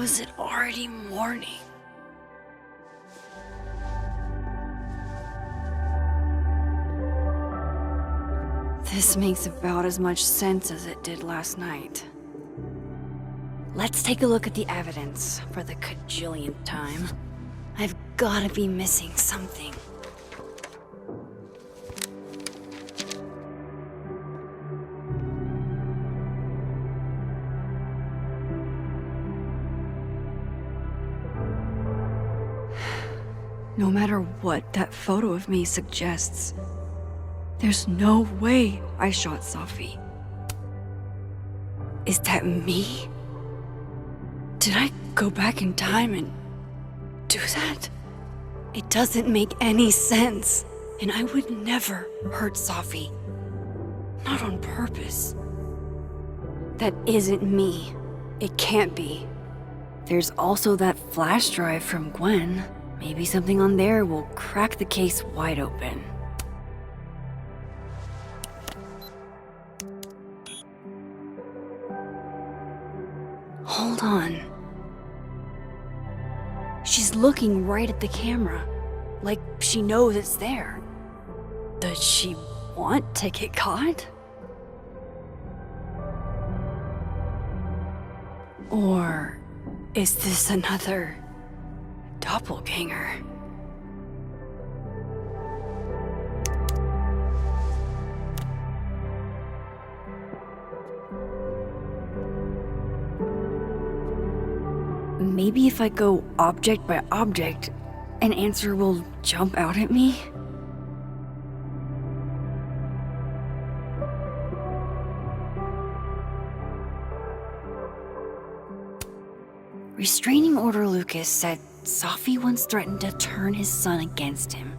is it already morning? This makes about as much sense as it did last night. Let's take a look at the evidence for the cajillionth time. I've gotta be missing something. No matter what that photo of me suggests, there's no way I shot Safi. Is that me? Did I go back in time and do that? It doesn't make any sense, and I would never hurt Safi. Not on purpose. That isn't me. It can't be. There's also that flash drive from Gwen. Maybe something on there will crack the case wide open. Hold on. She's looking right at the camera, like she knows it's there. Does she want to get caught? Or is this another doppelganger? Maybe if I go object by object, an answer will jump out at me? Restraining Order Lucas said Safi once threatened to turn his son against him.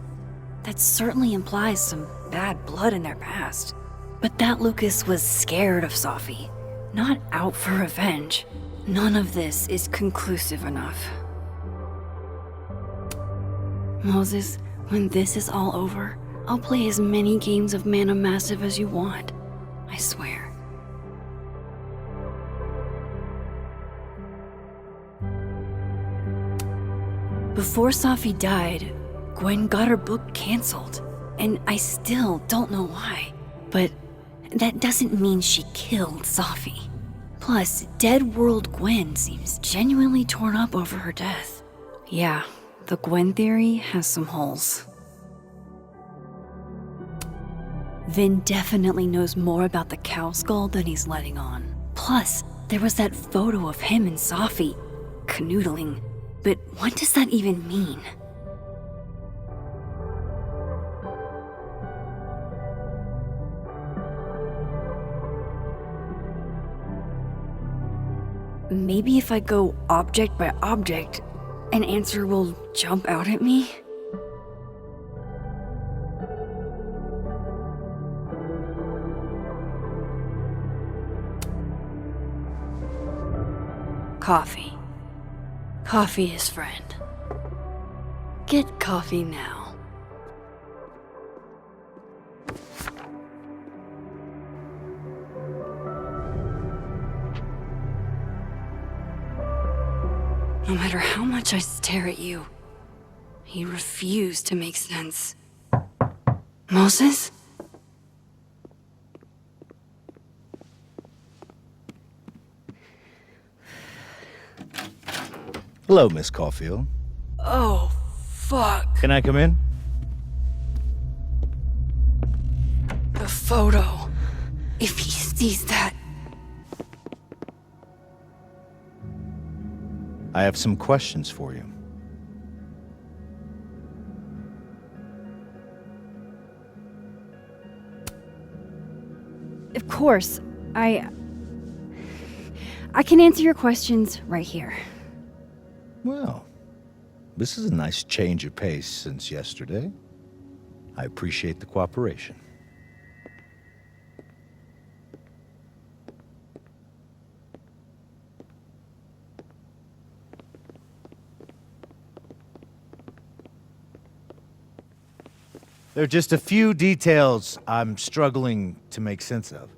That certainly implies some bad blood in their past. But that Lucas was scared of Safi, not out for revenge. None of this is conclusive enough. Moses, when this is all over, I'll play as many games of Mana Massive as you want. I swear. Before Safi died, Gwen got her book canceled, and I still don't know why. But that doesn't mean she killed Safi. Plus, Dead World Gwen seems genuinely torn up over her death. Yeah, the Gwen theory has some holes. Vin definitely knows more about the cow skull than he's letting on. Plus, there was that photo of him and Safi canoodling. But what does that even mean? Maybe if I go object by object, an answer will jump out at me? Coffee. Coffee is friend. Get coffee now. No matter how much I stare at you, you refuse to make sense. Moses? Hello, Miss Caulfield. Oh, fuck. Can I come in? The photo. If he sees that... I have some questions for you. Of course. I can answer your questions right here. Well, this is a nice change of pace since yesterday. I appreciate the cooperation. There are just a few details I'm struggling to make sense of.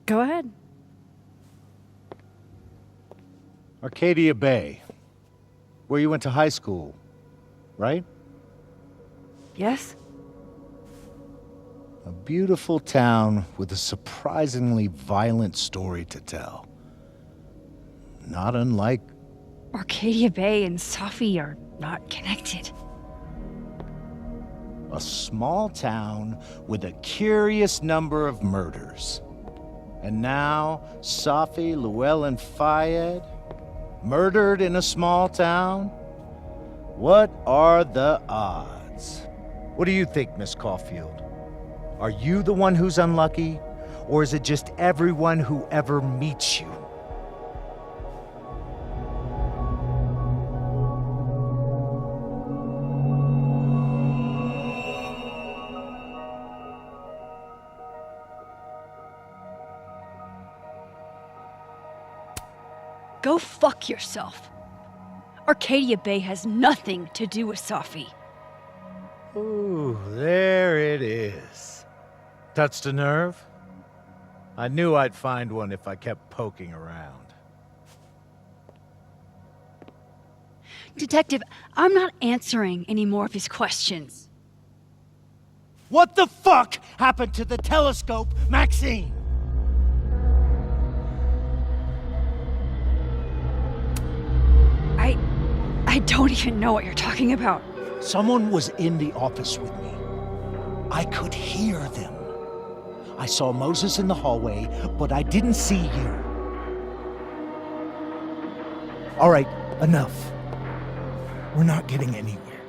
Go ahead. Arcadia Bay, where you went to high school, right? Yes? A beautiful town with a surprisingly violent story to tell. Not unlike... Arcadia Bay and Safi are not connected. a small town with a curious number of murders. And now, Safi, Llewellyn Fayed, murdered in a small town? What are the odds? What do you think, Miss Caulfield? Are you the one who's unlucky, or is it just everyone who ever meets you? Go fuck yourself. Arcadia Bay has nothing to do with Safi. Ooh, there it is. Touched a nerve? I knew I'd find one if I kept poking around. Detective, I'm not answering any more of his questions. What the fuck happened to the telescope, Maxine? I don't even know what you're talking about. Someone was in the office with me. I could hear them. I saw Moses in the hallway, but I didn't see you. All right, enough. We're not getting anywhere.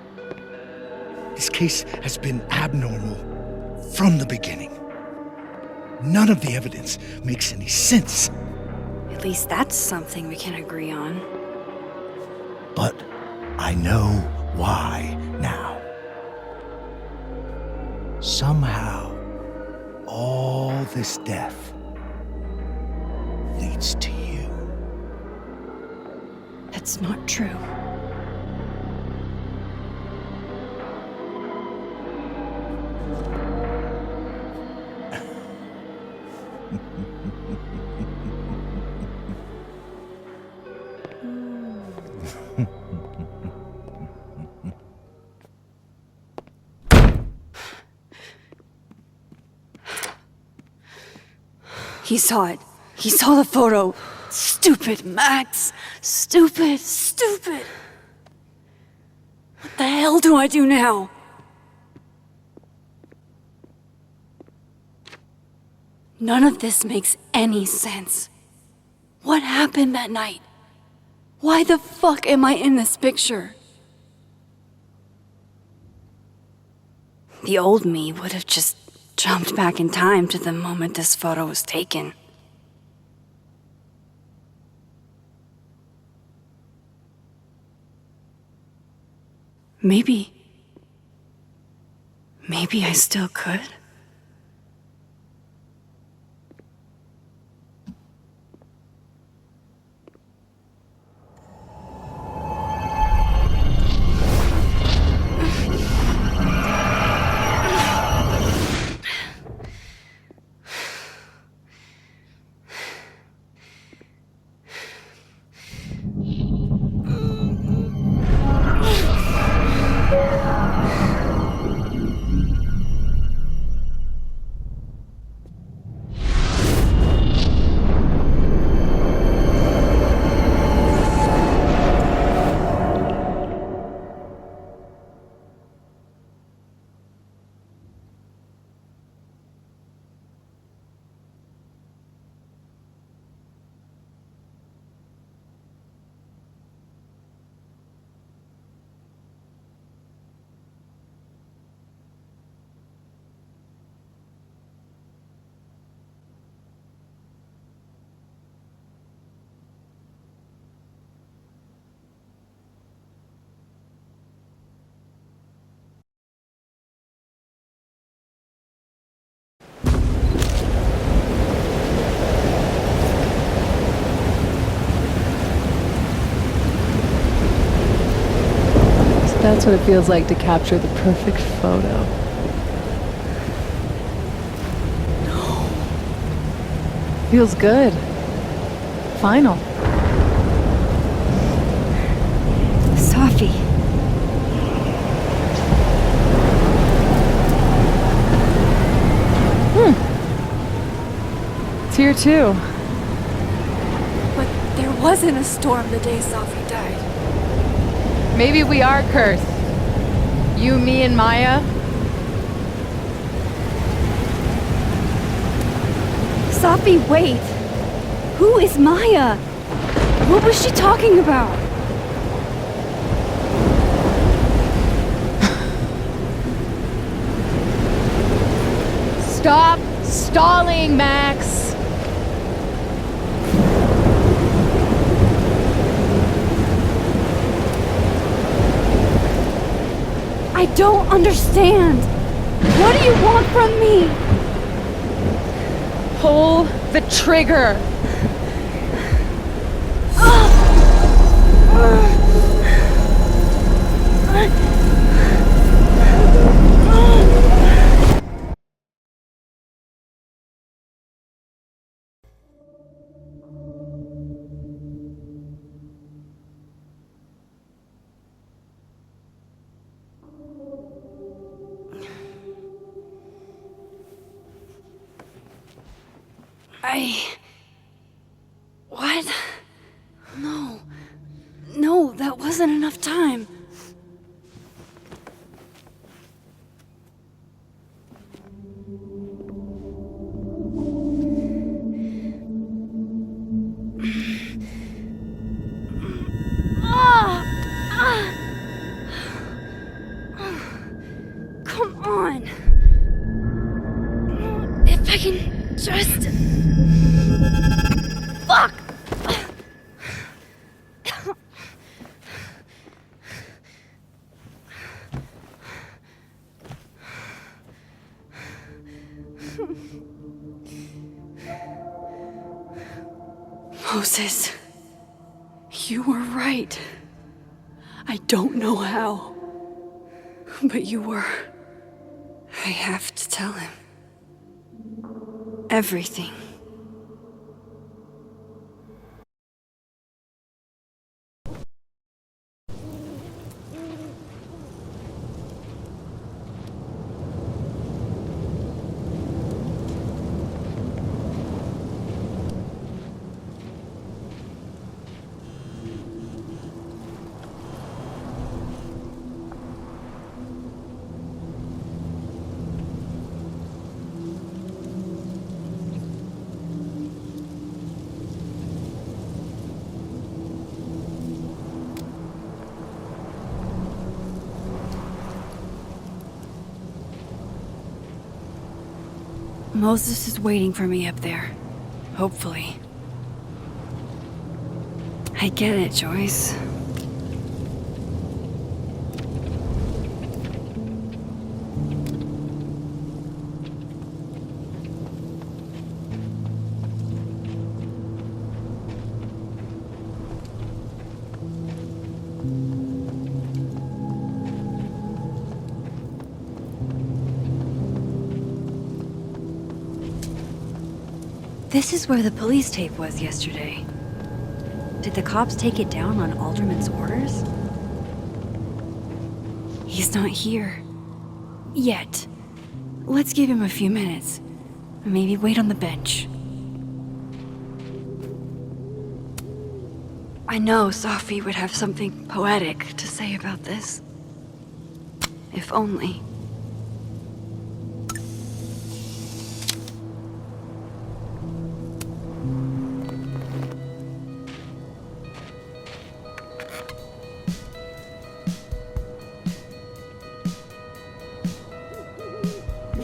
This case has been abnormal from the beginning. None of the evidence makes any sense. At least that's something we can agree on. But I know why now. Somehow, all this death leads to you. That's not true. He saw it. He saw the photo. Stupid Max. Stupid, stupid. What the hell do I do now? None of this makes any sense. What happened that night? Why the fuck am I in this picture? The old me would have just jumped back in time to the moment this photo was taken. Maybe I still could. That's what it feels like to capture the perfect photo. Feels good. Final. Sophie. It's here too. But there wasn't a storm the day Sophie died. Maybe we are cursed. You, me, and Maya. Sophie, wait! Who is Maya? What was she talking about? Stop stalling, Max! I don't understand! What do you want from me? Pull the trigger! What? No. No, that wasn't enough time. Come on. If I can just... Fuck! Moses, you were right. I don't know how, but you were. I have to tell him. Everything. Moses is waiting for me up there. Hopefully. I get it, Joyce. This is where the police tape was yesterday. Did the cops take it down on Alderman's orders? He's not here. Yet. Let's give him a few minutes. Maybe wait on the bench. I know Sophie would have something poetic to say about this. If only.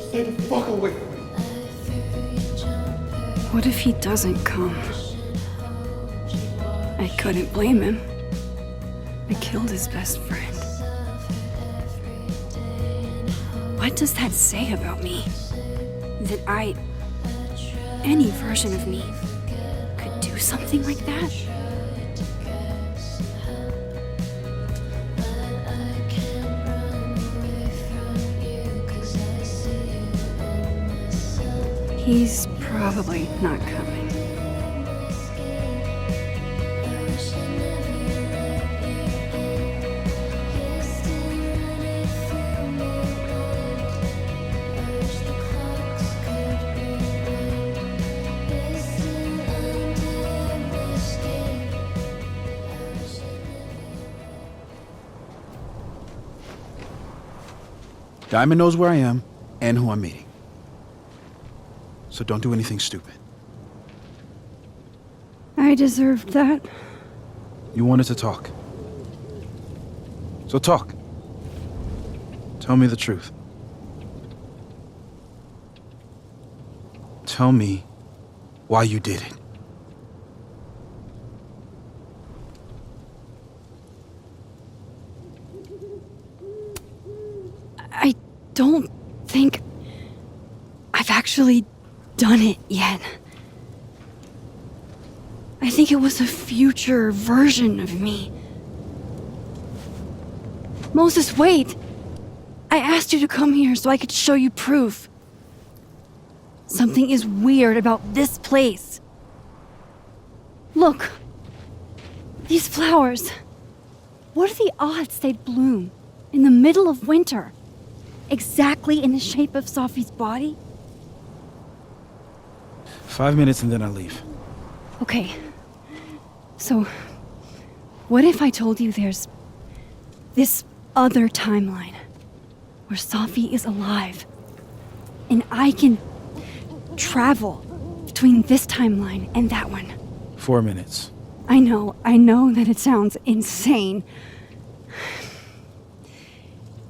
Stay the fuck away from me. What if he doesn't come? I couldn't blame him. I killed his best friend. What does that say about me? That any version of me, could do something like that? He's probably not coming. Diamond knows where I am and who I'm meeting. So don't do anything stupid. I deserved that. You wanted to talk. So talk. Tell me the truth. Tell me why you did it. I don't think I've actually done it yet. I think it was a future version of me. Moses, wait! I asked you to come here so I could show you proof. Something is weird about this place. Look. These flowers. What are the odds they'd bloom in the middle of winter? Exactly in the shape of Sophie's body? 5 minutes and then I leave. Okay. So, what if I told you there's this other timeline where Sophie is alive and I can travel between this timeline and that one? 4 minutes. I know that it sounds insane.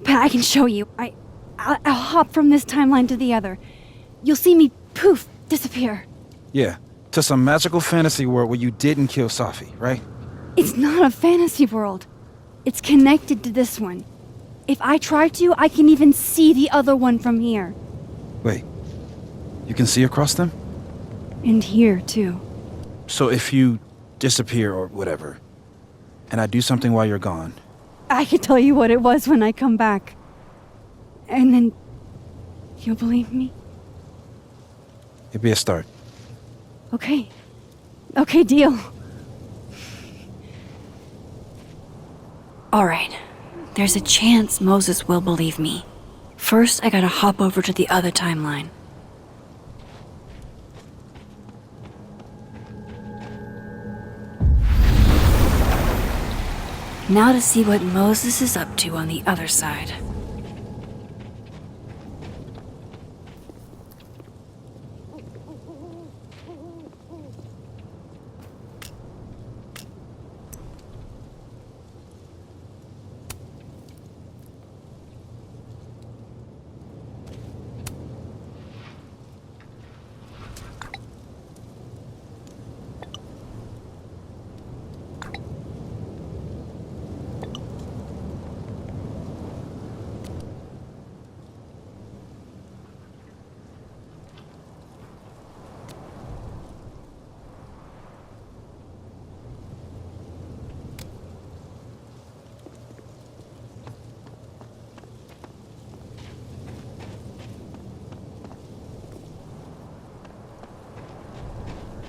But I can show you. I'll hop from this timeline to the other. You'll see me, poof, disappear. Yeah, to some magical fantasy world where you didn't kill Sophie, right? It's not a fantasy world. It's connected to this one. If I try to, I can even see the other one from here. Wait, you can see across them? And here, too. So if you disappear or whatever, and I do something while you're gone... I can tell you what it was when I come back. And then you'll believe me? It'd be a start. Okay. Okay, deal. All right. There's a chance Moses will believe me. First, I gotta hop over to the other timeline. Now to see what Moses is up to on the other side.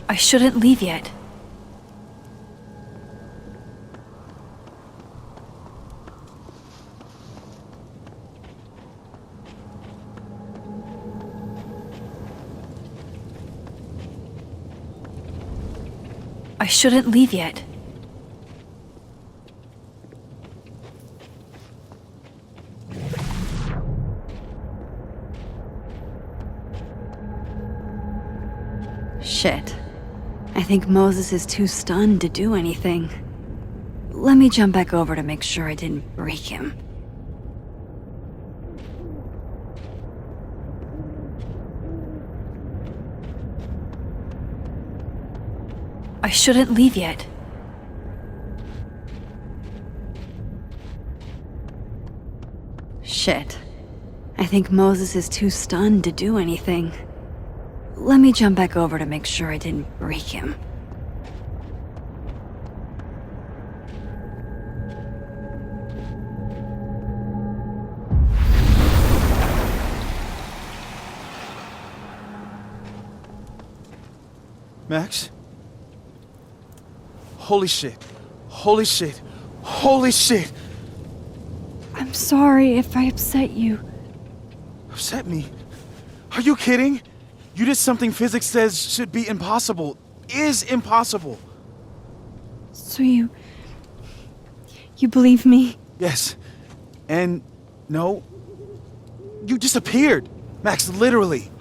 I shouldn't leave yet. I shouldn't leave yet. Shit. I think Moses is too stunned to do anything. Let me jump back over to make sure I didn't break him. I shouldn't leave yet. Shit. I think Moses is too stunned to do anything. Let me jump back over to make sure I didn't break him. Max? Holy shit. Holy shit. Holy shit! I'm sorry if I upset you. Upset me? Are you kidding? You did something physics says should be impossible. Is impossible. So you believe me? Yes. And no. You disappeared! Max, literally!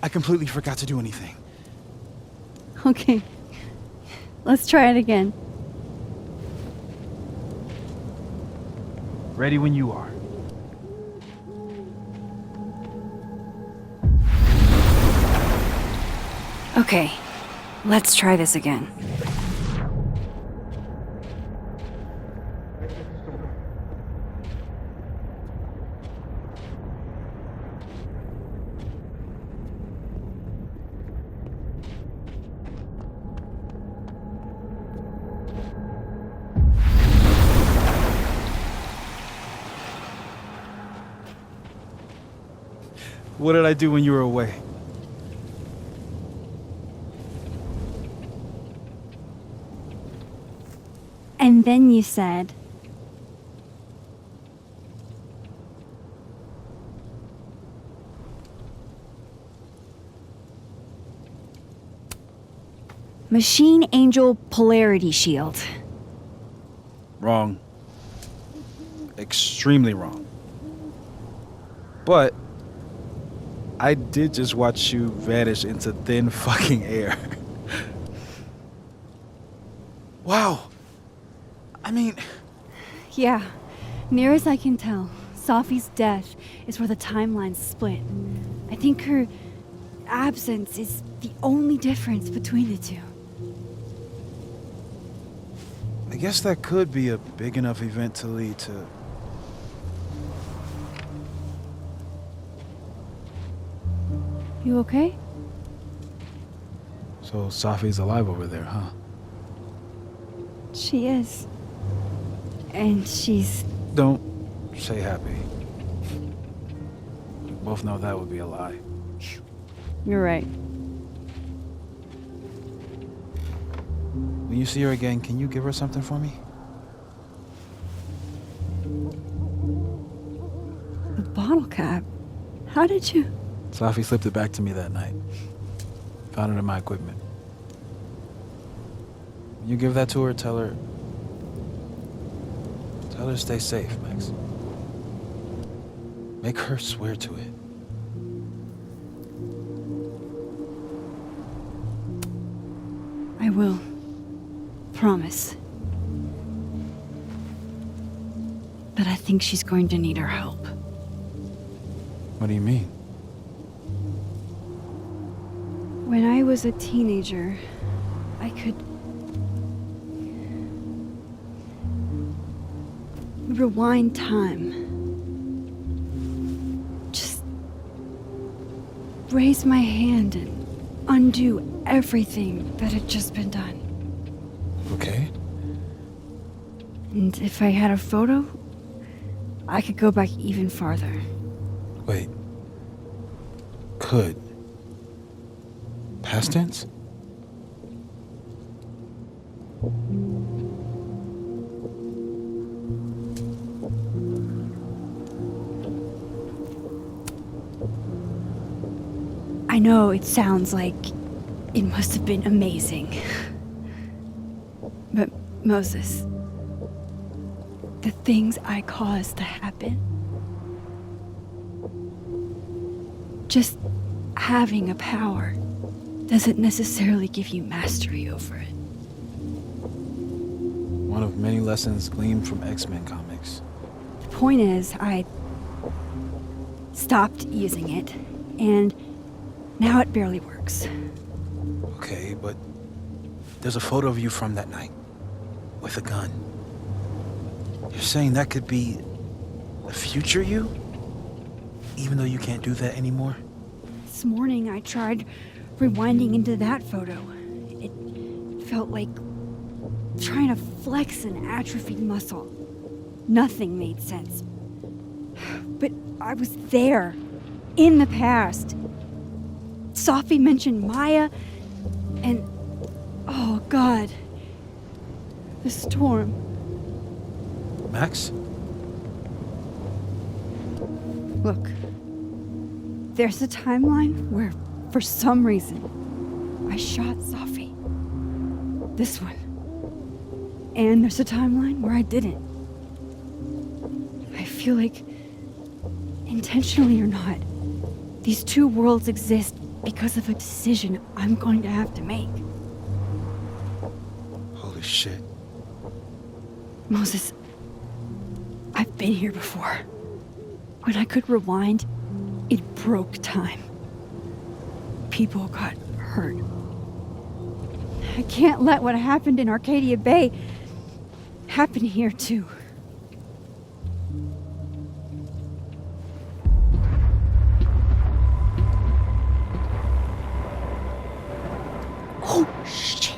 I completely forgot to do anything. Okay. Let's try it again. Ready when you are. Okay, let's try this again. What did I do when you were away? And then you said, Machine Angel Polarity Shield. Wrong. Extremely wrong. But I did just watch you vanish into thin fucking air. Wow. I mean, Yeah, near as I can tell, Sophie's death is where the timelines split. I think her absence is the only difference between the two. I guess that could be a big enough event to lead to... You okay? So Sophie's alive over there, huh? She is. And she's... Don't say happy. We both know that would be a lie. You're right. When you see her again, can you give her something for me? The bottle cap? How did you... Sophie slipped it back to me that night. Found it in my equipment. When you give that to her, tell her to stay safe, Max. Make her swear to it. I will. Promise. But I think she's going to need our help. What do you mean? When I was a teenager, I could rewind time. Just raise my hand and undo everything that had just been done. Okay. And if I had a photo, I could go back even farther. Wait. Could. Past tense? I know it sounds like it must have been amazing. But Moses, the things I caused to happen, just having a power doesn't necessarily give you mastery over it. One of many lessons gleaned from X-Men comics. The point is, I stopped using it, and now it barely works. Okay, but there's a photo of you from that night with a gun. You're saying that could be the future you? Even though you can't do that anymore? This morning I tried rewinding into that photo. It felt like trying to flex an atrophied muscle. Nothing made sense. But I was there, in the past. Sophie mentioned Maya, and oh God, the storm. Max? Look, there's a timeline where, for some reason, I shot Sophie. This one. And there's a timeline where I didn't. I feel like an Intentionally or not, these two worlds exist because of a decision I'm going to have to make. Holy shit. Moses, I've been here before. When I could rewind, it broke time. People got hurt. I can't let what happened in Arcadia Bay happen here too. Oh, shit.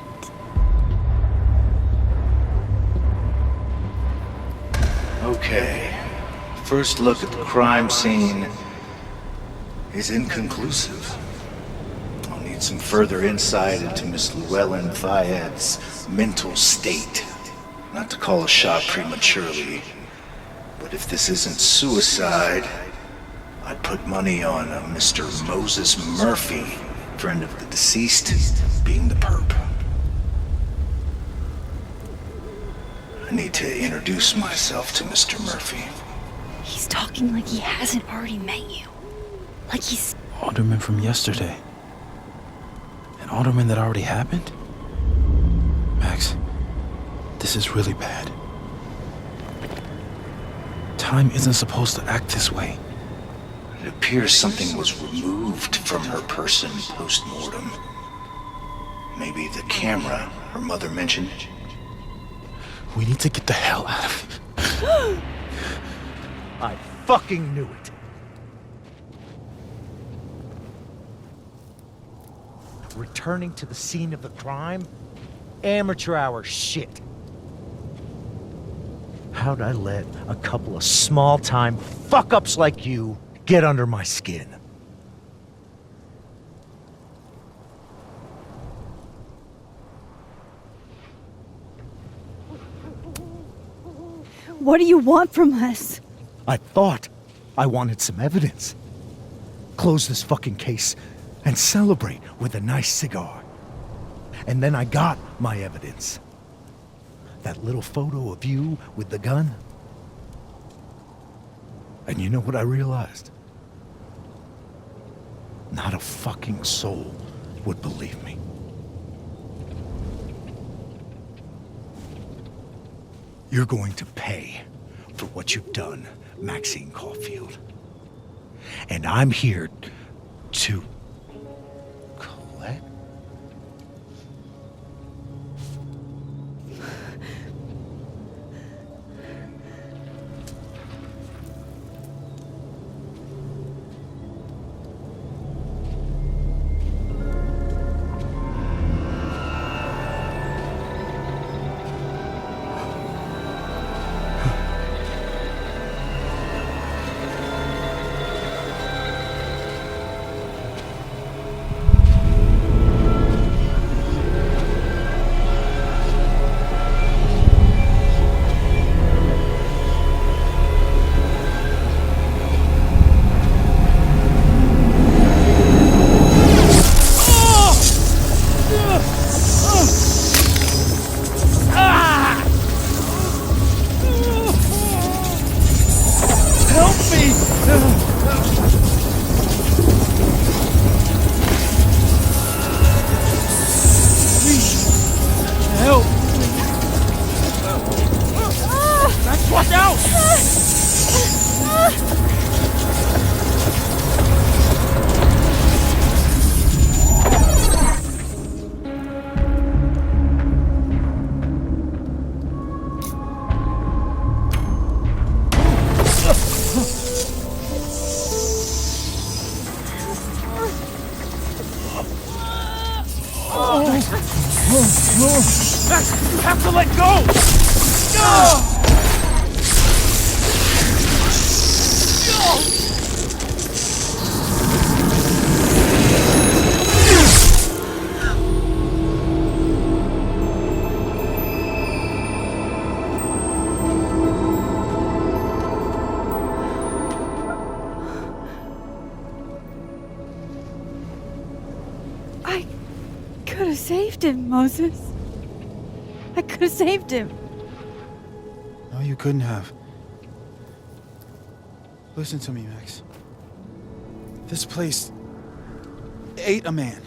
Okay. First look at the crime scene is inconclusive. I'll need some further insight into Miss Llewellyn Fayette's mental state. Not to call a shot prematurely, but if this isn't suicide, I'd put money on a Mr. Moses Murphy, friend of the deceased, being the perp. I need to introduce myself to Mr. Murphy. He's talking like he hasn't already met you. Like he's... Alderman from yesterday. An alderman that already happened? Max, this is really bad. Time isn't supposed to act this way. It appears something was removed from her person post-mortem. Maybe the camera her mother mentioned. We need to get the hell out of here. I fucking knew it. Returning to the scene of the crime? Amateur hour shit. How'd I let a couple of small-time fuck-ups like you get under my skin? What do you want from us? I thought I wanted some evidence. Close this fucking case and celebrate with a nice cigar. And then I got my evidence. That little photo of you with the gun. And you know what I realized? Not a fucking soul would believe me. You're going to pay for what you've done, Maxine Caulfield. And I'm here to collect. Max, you have to let go! No! I could have saved him, Moses. I could have saved him. No, you couldn't have. Listen to me, Max. This place ate a man.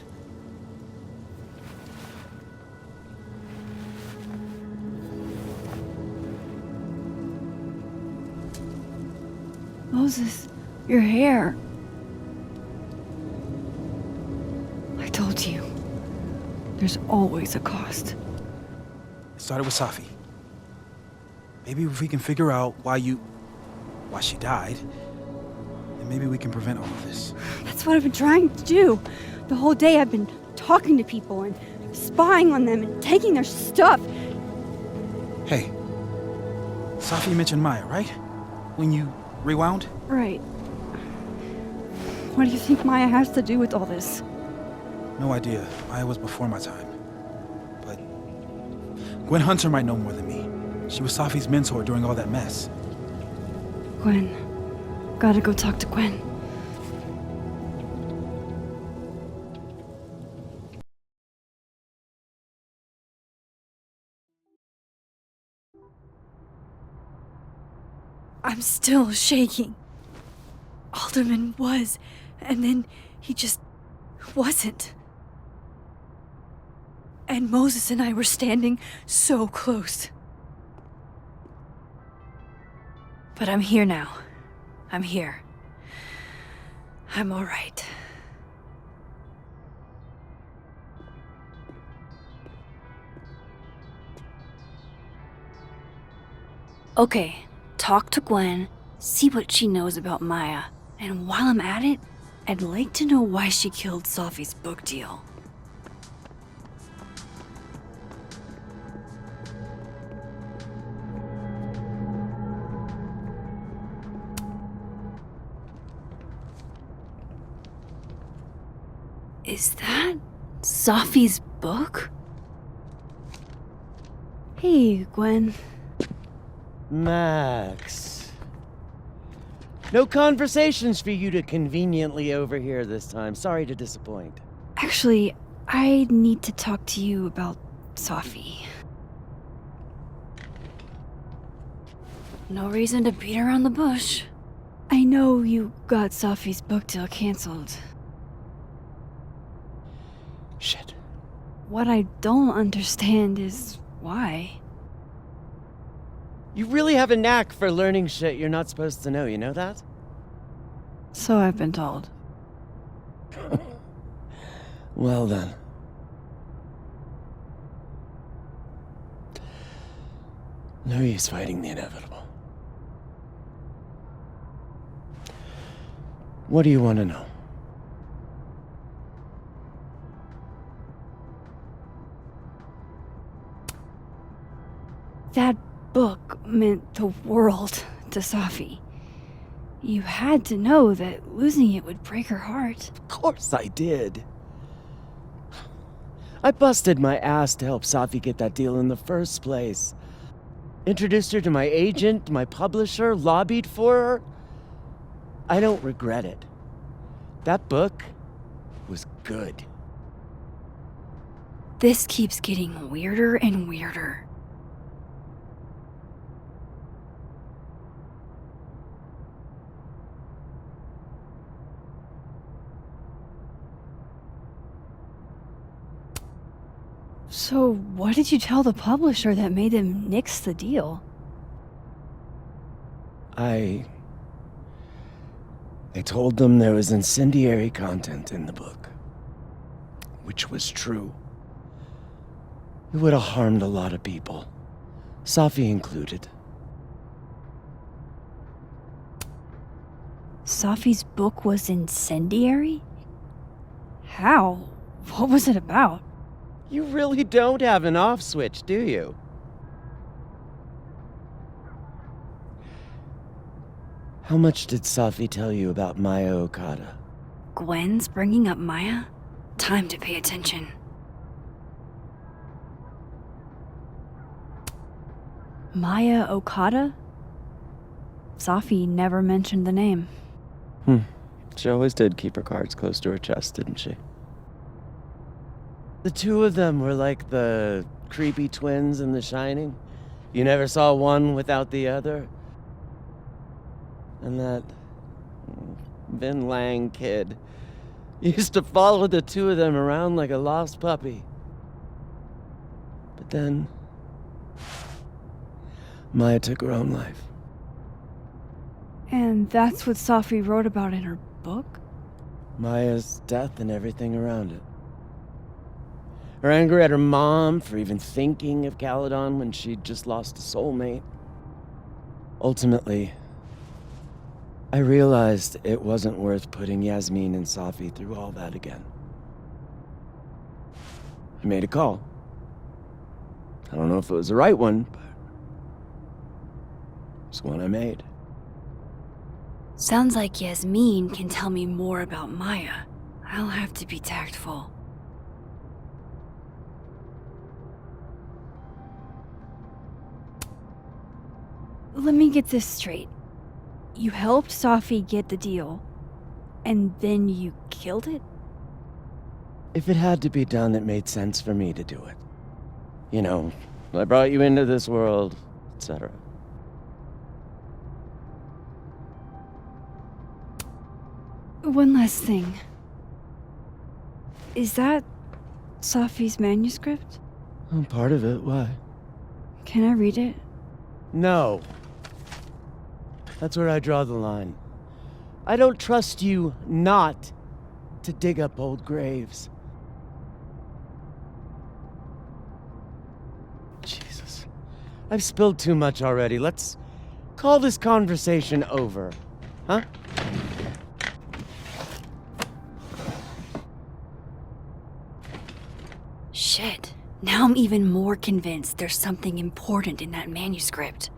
Moses, your hair. I told you. There's always a cost. It started with Safi. Maybe if we can figure out why she died, then maybe we can prevent all of this. That's what I've been trying to do. The whole day I've been talking to people and spying on them and taking their stuff. Hey, Safi mentioned Maya, right? When you rewound? Right. What do you think Maya has to do with all this? No idea. Maya was before my time. But Gwen Hunter might know more than me. She was Safi's mentor during all that mess. Gwen. Gotta go talk to Gwen. I'm still shaking. Alderman was, and then he just wasn't. And Moses and I were standing so close. But I'm here now. I'm here. I'm all right. Okay, talk to Gwen, see what she knows about Maya, and while I'm at it, I'd like to know why she killed Safi's book deal. Is that Safi's book? Hey, Gwen. Max. No conversations for you to conveniently overhear this time. Sorry to disappoint. Actually, I need to talk to you about Safi. No reason to beat around the bush. I know you got Safi's book deal canceled. Shit. What I don't understand is why. You really have a knack for learning shit you're not supposed to know, you know that? So I've been told. Well then. No use fighting the inevitable. What do you want to know? That book meant the world to Safi. You had to know that losing it would break her heart. Of course I did. I busted my ass to help Safi get that deal in the first place. Introduced her to my agent, my publisher, lobbied for her. I don't regret it. That book was good. This keeps getting weirder and weirder. So, what did you tell the publisher that made them nix the deal? I told them there was incendiary content in the book. Which was true. It would have harmed a lot of people. Safi included. Safi's book was incendiary? How? What was it about? You really don't have an off switch, do you? How much did Safi tell you about Maya Okada? Gwen's bringing up Maya? Time to pay attention. Maya Okada? Safi never mentioned the name. She always did keep her cards close to her chest, didn't she? The two of them were like the creepy twins in The Shining. You never saw one without the other. And that Vin Lang kid. Used to follow the two of them around like a lost puppy. But then, Maya took her own life. And that's what Safi wrote about in her book? Maya's death and everything around it. Her anger at her mom for even thinking of Caledon when she'd just lost a soulmate. Ultimately, I realized it wasn't worth putting Yasmin and Safi through all that again. I made a call. I don't know if it was the right one, but it's one I made. Sounds like Yasmin can tell me more about Maya. I'll have to be tactful. Let me get this straight. You helped Safi get the deal, and then you killed it? If it had to be done, it made sense for me to do it. You know, I brought you into this world, etc. One last thing. Is that Safi's manuscript? I'm part of it, why? Can I read it? No. That's where I draw the line. I don't trust you not to dig up old graves. Jesus. I've spilled too much already. Let's call this conversation over. Huh? Shit. Now I'm even more convinced there's something important in that manuscript.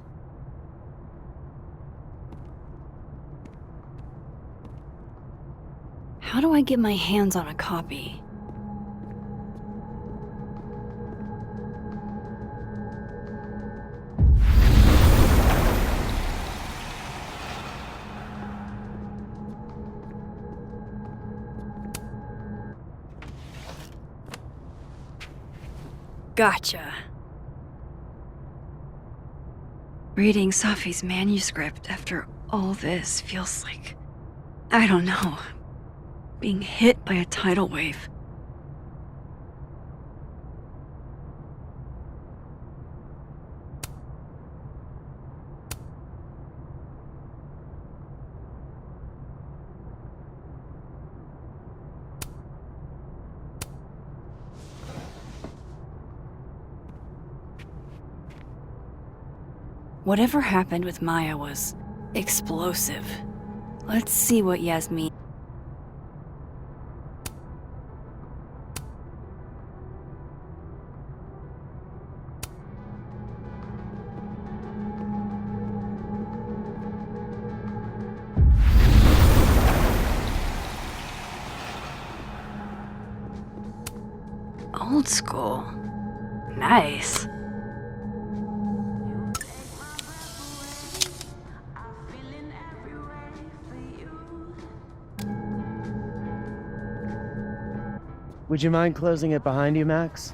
How do I get my hands on a copy? Gotcha. Reading Safi's manuscript after all this feels like, I don't know, being hit by a tidal wave. Whatever happened with Maya was explosive. Let's see what Yasmin... Old school. Nice. Would you mind closing it behind you, Max?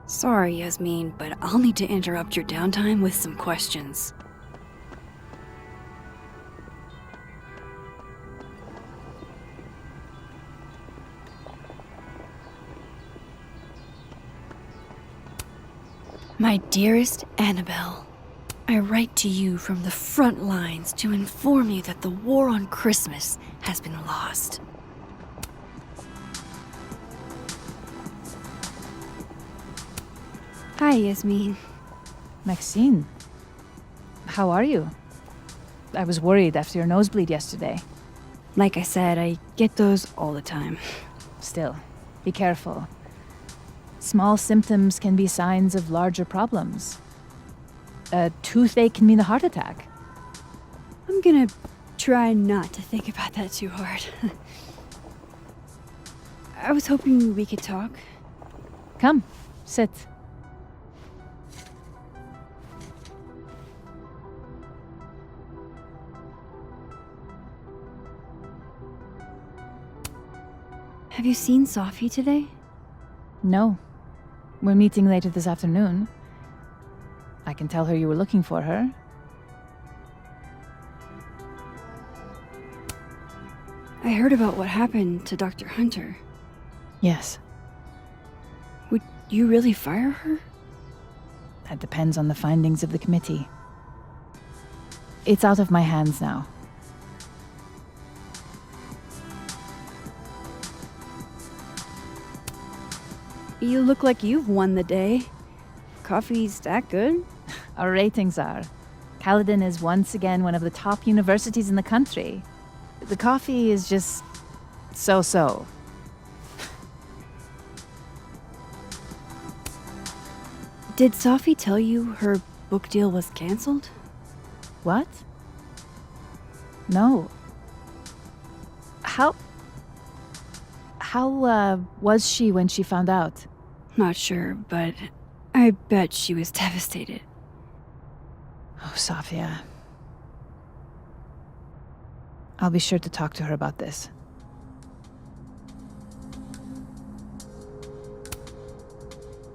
Sorry, Yasmin, but I'll need to interrupt your downtime with some questions. My dearest Annabelle, I write to you from the front lines to inform you that the war on Christmas has been lost. Hi, Yasmin. Maxine, how are you? I was worried after your nosebleed yesterday. Like I said, I get those all the time. Still, be careful. Small symptoms can be signs of larger problems. A toothache can mean a heart attack. I'm gonna try not to think about that too hard. I was hoping we could talk. Come, sit. Have you seen Sophie today? No. We're meeting later this afternoon. I can tell her you were looking for her. I heard about what happened to Dr. Hunter. Yes, Would you really fire her? that depends on the findings of the committee. It's out of my hands now. You look like you've won the day. Coffee's that good? Our ratings are. Caledon is once again one of the top universities in the country. The coffee is just so-so. Did Sophie tell you her book deal was canceled? What? No. How was she when she found out? Not sure, but I bet she was devastated. Oh, Sophia. I'll be sure to talk to her about this.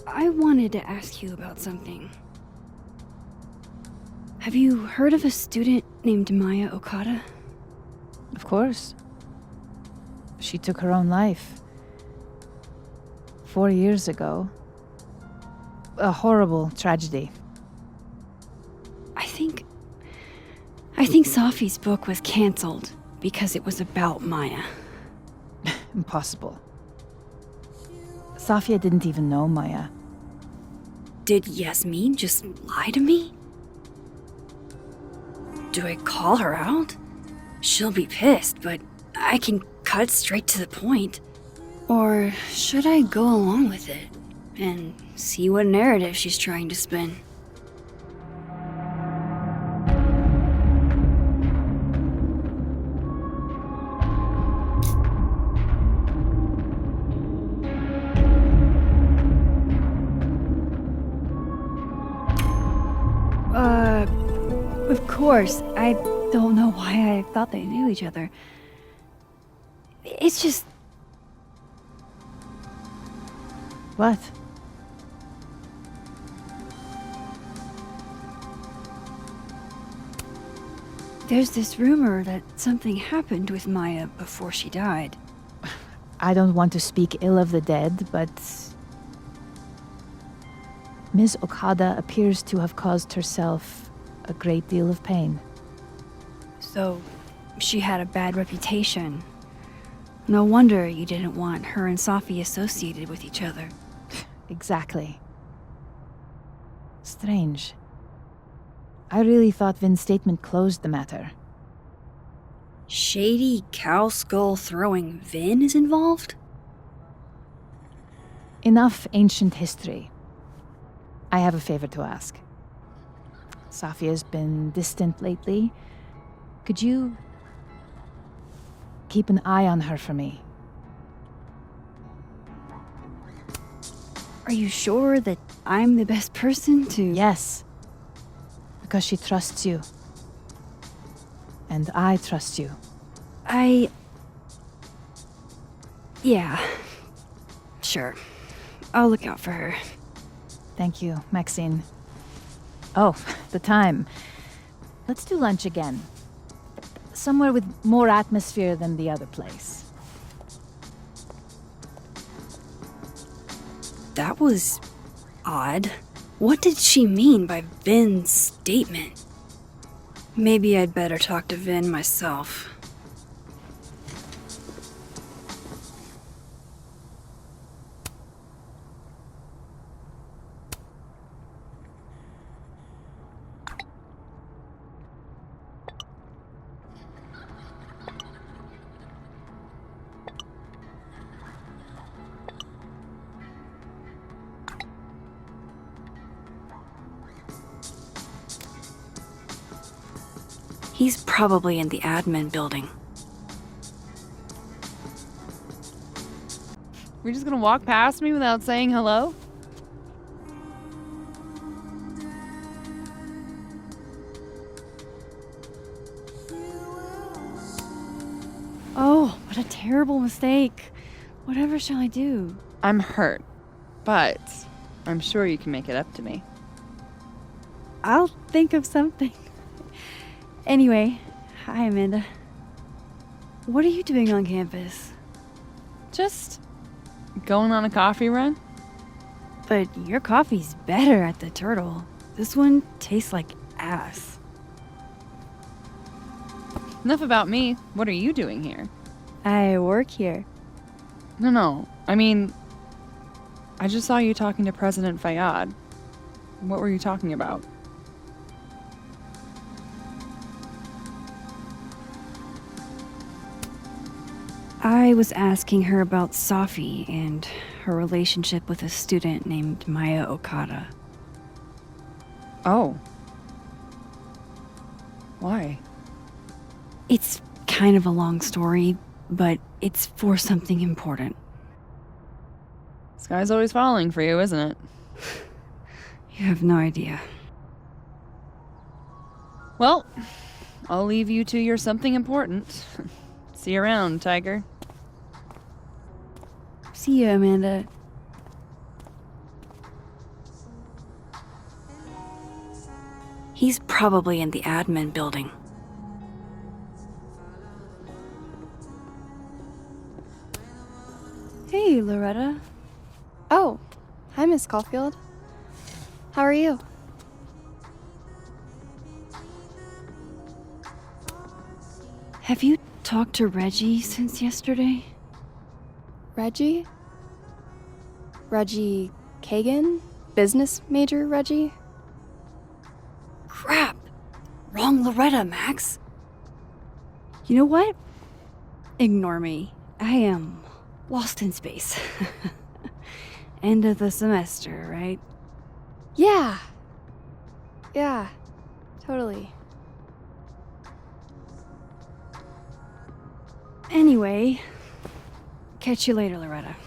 I wanted to ask you about something. Have you heard of a student named Maya Okada? Of course. She took her own life. 4 years ago. A horrible tragedy. I think Sophie's book was canceled because it was about Maya. Impossible. Sophia didn't even know Maya. Did Yasmin just lie to me? Do I call her out? She'll be pissed, but I can cut straight to the point. Or should I go along with it and see what narrative she's trying to spin? Of course. I don't know why I thought they knew each other. It's just... What? There's this rumor that something happened with Maya before she died. I don't want to speak ill of the dead, but Ms. Okada appears to have caused herself a great deal of pain. So, she had a bad reputation. No wonder you didn't want her and Sophie associated with each other. Exactly. Strange. I really thought Vin's statement closed the matter. Shady cow skull throwing Vin is involved? Enough ancient history. I have a favor to ask. Sophia's been distant lately. Could you keep an eye on her for me? Are you sure that I'm the best person to... Yes. Because she trusts you. And I trust you. Yeah. Sure. I'll look out for her. Thank you, Maxine. Oh, the time. Let's do lunch again. Somewhere with more atmosphere than the other place. That was odd. What did she mean by Vin's statement? Maybe I'd better talk to Vin myself. He's probably in the admin building. We're just gonna walk past me without saying hello? Oh, what a terrible mistake. Whatever shall I do? I'm hurt, but I'm sure you can make it up to me. I'll think of something. Anyway, hi, Amanda. What are you doing on campus? Just going on a coffee run? But your coffee's better at the Turtle. This one tastes like ass. Enough about me. What are you doing here? I work here. No. I mean, I just saw you talking to President Fayyad. What were you talking about? I was asking her about Safi and her relationship with a student named Maya Okada. Oh. Why? It's kind of a long story, but it's for something important. This guy's always falling for you, isn't it? You have no idea. Well, I'll leave you to your something important. See you around, Tiger. See you, Amanda. He's probably in the admin building. Hey, Loretta. Oh, hi, Miss Caulfield. How are you? Have you talked to Reggie since yesterday? Reggie? Reggie Kagan? Business major Reggie? Crap! Wrong Loretta, Max. You know what? Ignore me. I am lost in space. End of the semester, right? Yeah. Yeah, totally. Anyway, catch you later, Loretta.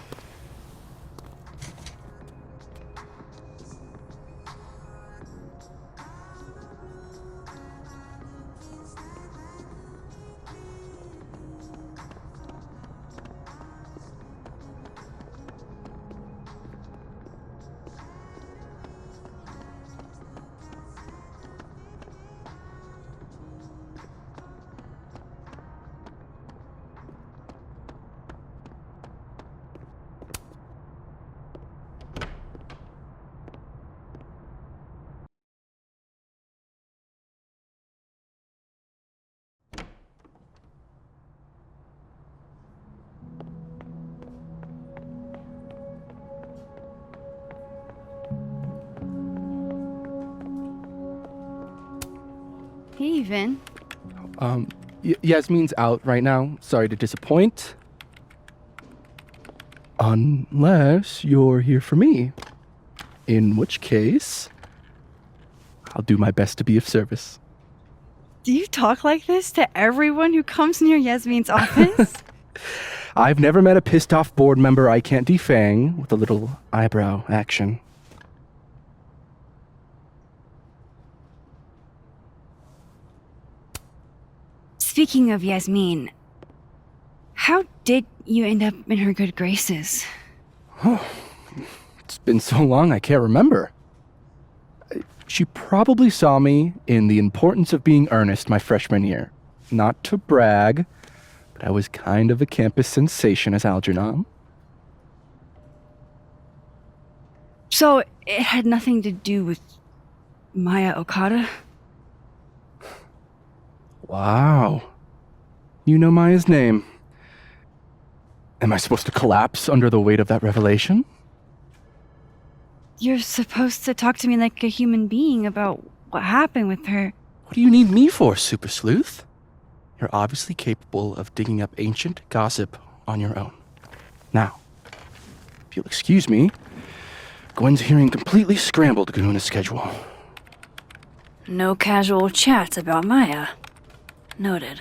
Hey, Vin. Yasmin's out right now. Sorry to disappoint. Unless you're here for me. In which case, I'll do my best to be of service. Do you talk like this to everyone who comes near Yasmin's office? I've never met a pissed off board member I can't defang with a little eyebrow action. Speaking of Yasmin, how did you end up in her good graces? It's been so long I can't remember. She probably saw me in The Importance of Being Earnest my freshman year. Not to brag, but I was kind of a campus sensation as Algernon. So it had nothing to do with Maya Okada? Wow. You know Maya's name. Am I supposed to collapse under the weight of that revelation? You're supposed to talk to me like a human being about what happened with her. What do you need me for, Super Sleuth? You're obviously capable of digging up ancient gossip on your own. Now, if you'll excuse me, Gwen's hearing completely scrambled Ganuna's schedule. No casual chats about Maya. Noted.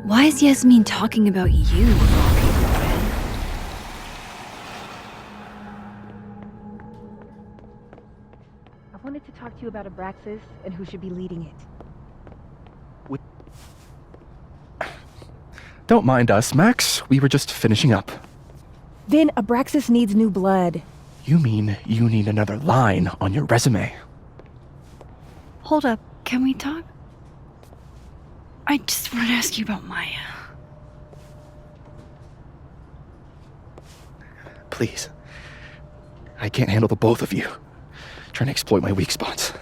Why is Yasmin talking about you of all people, Ben? I wanted to talk to you about Abraxas and who should be leading it. Don't mind us, Max. We were just finishing up. Then Abraxas needs new blood. You mean you need another line on your resume? Hold up, can we talk? I just wanted to ask you about Maya. Please. I can't handle the both of you. Trying to exploit my weak spots.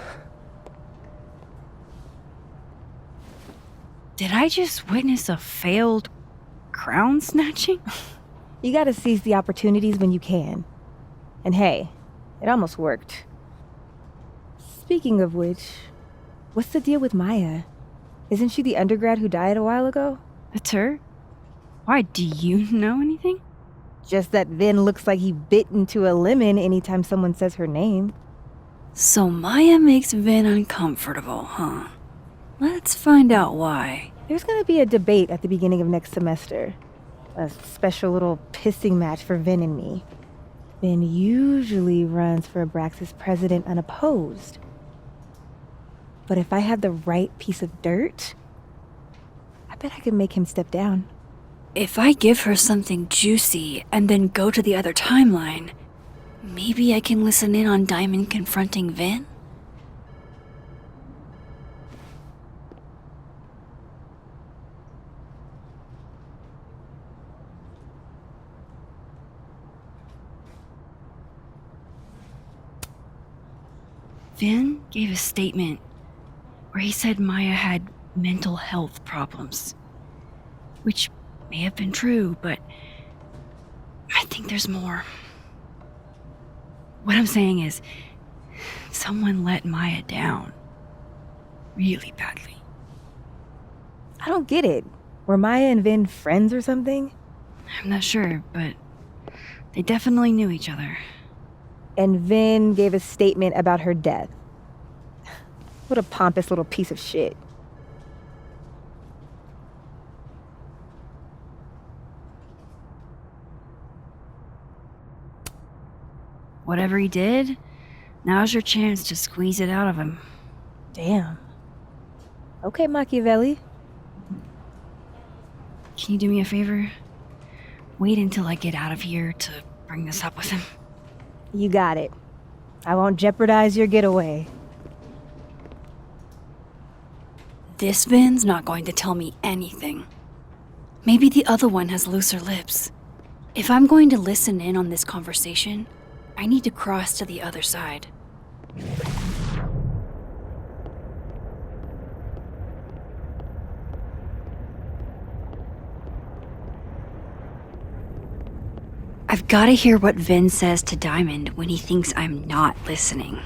Did I just witness a failed crown snatching? You gotta seize the opportunities when you can. And hey, it almost worked. Speaking of which, what's the deal with Maya? Isn't she the undergrad who died a while ago? That's her? Why, do you know anything? Just that Vin looks like he bit into a lemon anytime someone says her name. So Maya makes Vin uncomfortable, huh? Let's find out why. There's gonna be a debate at the beginning of next semester. A special little pissing match for Vin and me. Vin usually runs for Abraxas president unopposed. But if I had the right piece of dirt, I bet I could make him step down. If I give her something juicy and then go to the other timeline, maybe I can listen in on Diamond confronting Vin? Vin gave a statement where he said Maya had mental health problems, which may have been true, but I think there's more. What I'm saying is, someone let Maya down really badly. I don't get it. Were Maya and Vin friends or something? I'm not sure, but they definitely knew each other. And Vin gave a statement about her death. What a pompous little piece of shit. Whatever he did, now's your chance to squeeze it out of him. Damn. Okay, Machiavelli. Can you do me a favor? Wait until I get out of here to bring this up with him. You got it. I won't jeopardize your getaway. This Vin's not going to tell me anything. Maybe the other one has looser lips. If I'm going to listen in on this conversation, I need to cross to the other side. I've got to hear what Vin says to Diamond when he thinks I'm not listening.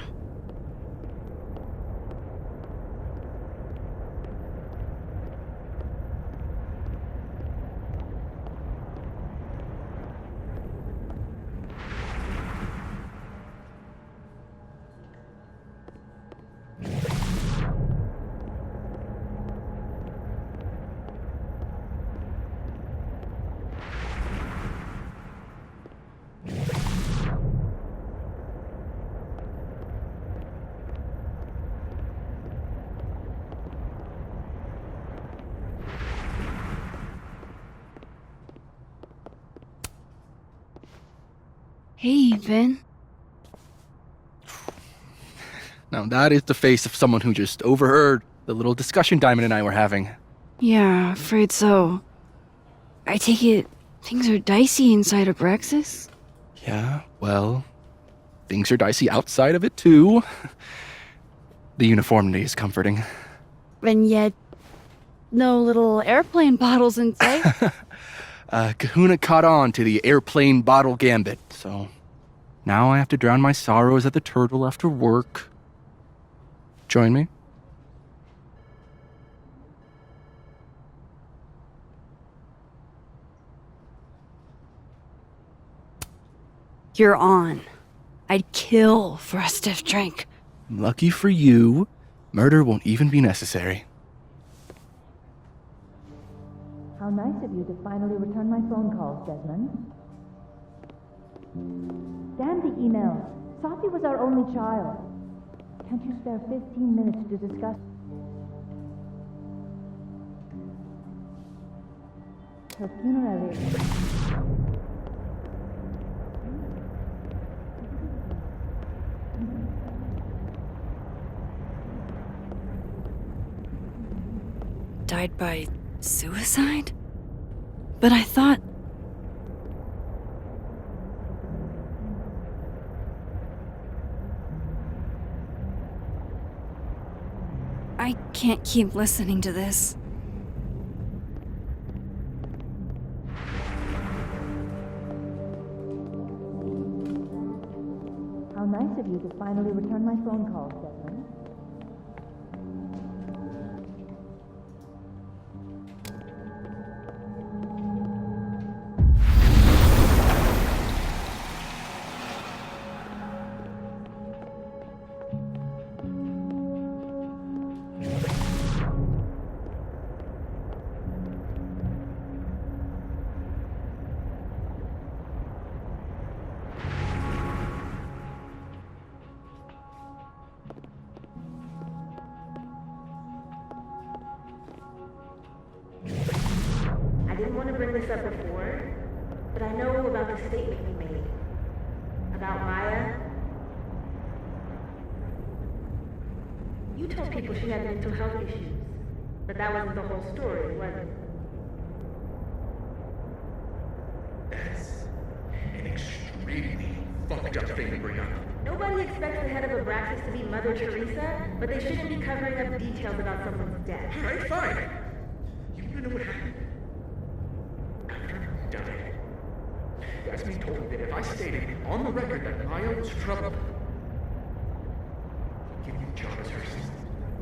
Hey, Vin. Now that is the face of someone who just overheard the little discussion Diamond and I were having. Yeah, afraid so. I take it things are dicey inside of Abraxas? Yeah, well, things are dicey outside of it too. The uniformity is comforting. And yet, no little airplane bottles in sight. Kahuna caught on to the airplane bottle gambit, so now I have to drown my sorrows at the turtle after work. Join me? You're on. I'd kill for a stiff drink. Lucky for you, murder won't even be necessary. How nice of you to finally return my phone calls, Desmond. Damn the email. Sophie was our only child. Can't you spare 15 minutes to discuss? Her funeral is... Died by suicide? But I thought... I can't keep listening to this. How nice of you to finally return my phone calls, Desmond. I didn't want to bring this up before, but I know about the statement you made. About Maya. You told people she had mental health issues, but that wasn't the whole story, was it? That's an extremely fucked up thing to bring up. Nobody expects the head of Abraxas to be Mother Teresa, but they shouldn't be covering up details about someone's death. Alright, fine. You wanna know what happened? After he died, Yasmin told me that if I stated on the record that Maya was troubled, he'd give me the job as her assistant.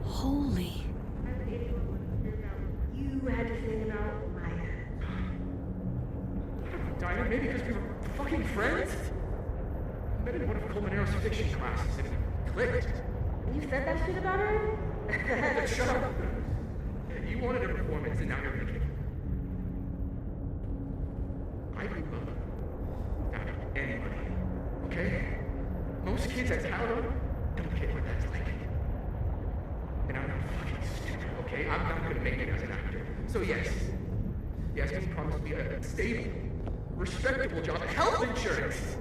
Holy... You had to say about Maya. Diana, maybe because we were fucking friends? I met in one of Colmenaro's fiction classes and it clicked. You said that shit about her? Shut up. You wanted a performance and now you're making it. I grew up without anybody, okay? Most kids I count on don't get what that's like. And I'm not fucking stupid, okay? I'm not gonna make it as an actor. So yes, Yasmin promised me a stable, respectable job, health insurance.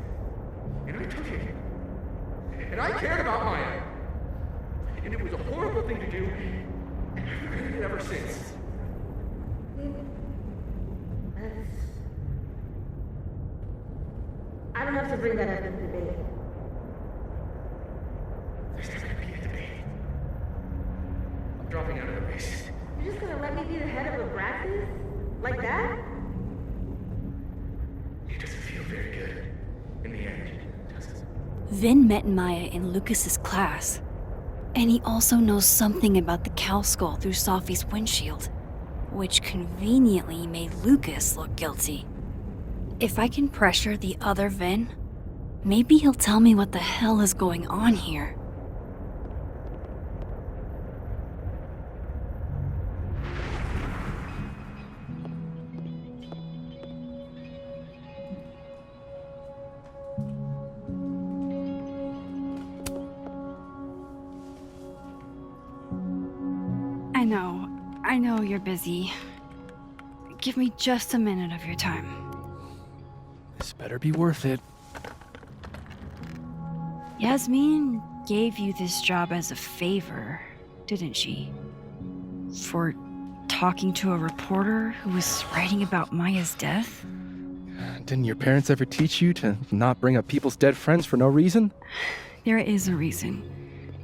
And I took it. And I cared about Maya. And it was a horrible thing to do, and I've regretted it ever since. I don't have to bring that up in the debate. There's never gonna be a debate. I'm dropping out of the race. You're just gonna let me be the head of Abraxas? Like that? It doesn't feel very good in the end, does it? Vin met Maya in Lucas's class. And he also knows something about the cow skull through Sophie's windshield, which conveniently made Lucas look guilty. If I can pressure the other Vin, maybe he'll tell me what the hell is going on here. I know you're busy. Give me just a minute of your time. This better be worth it. Yasmin gave you this job as a favor, didn't she? For talking to a reporter who was writing about Maya's death? Didn't your parents ever teach you to not bring up people's dead friends for no reason? There is a reason.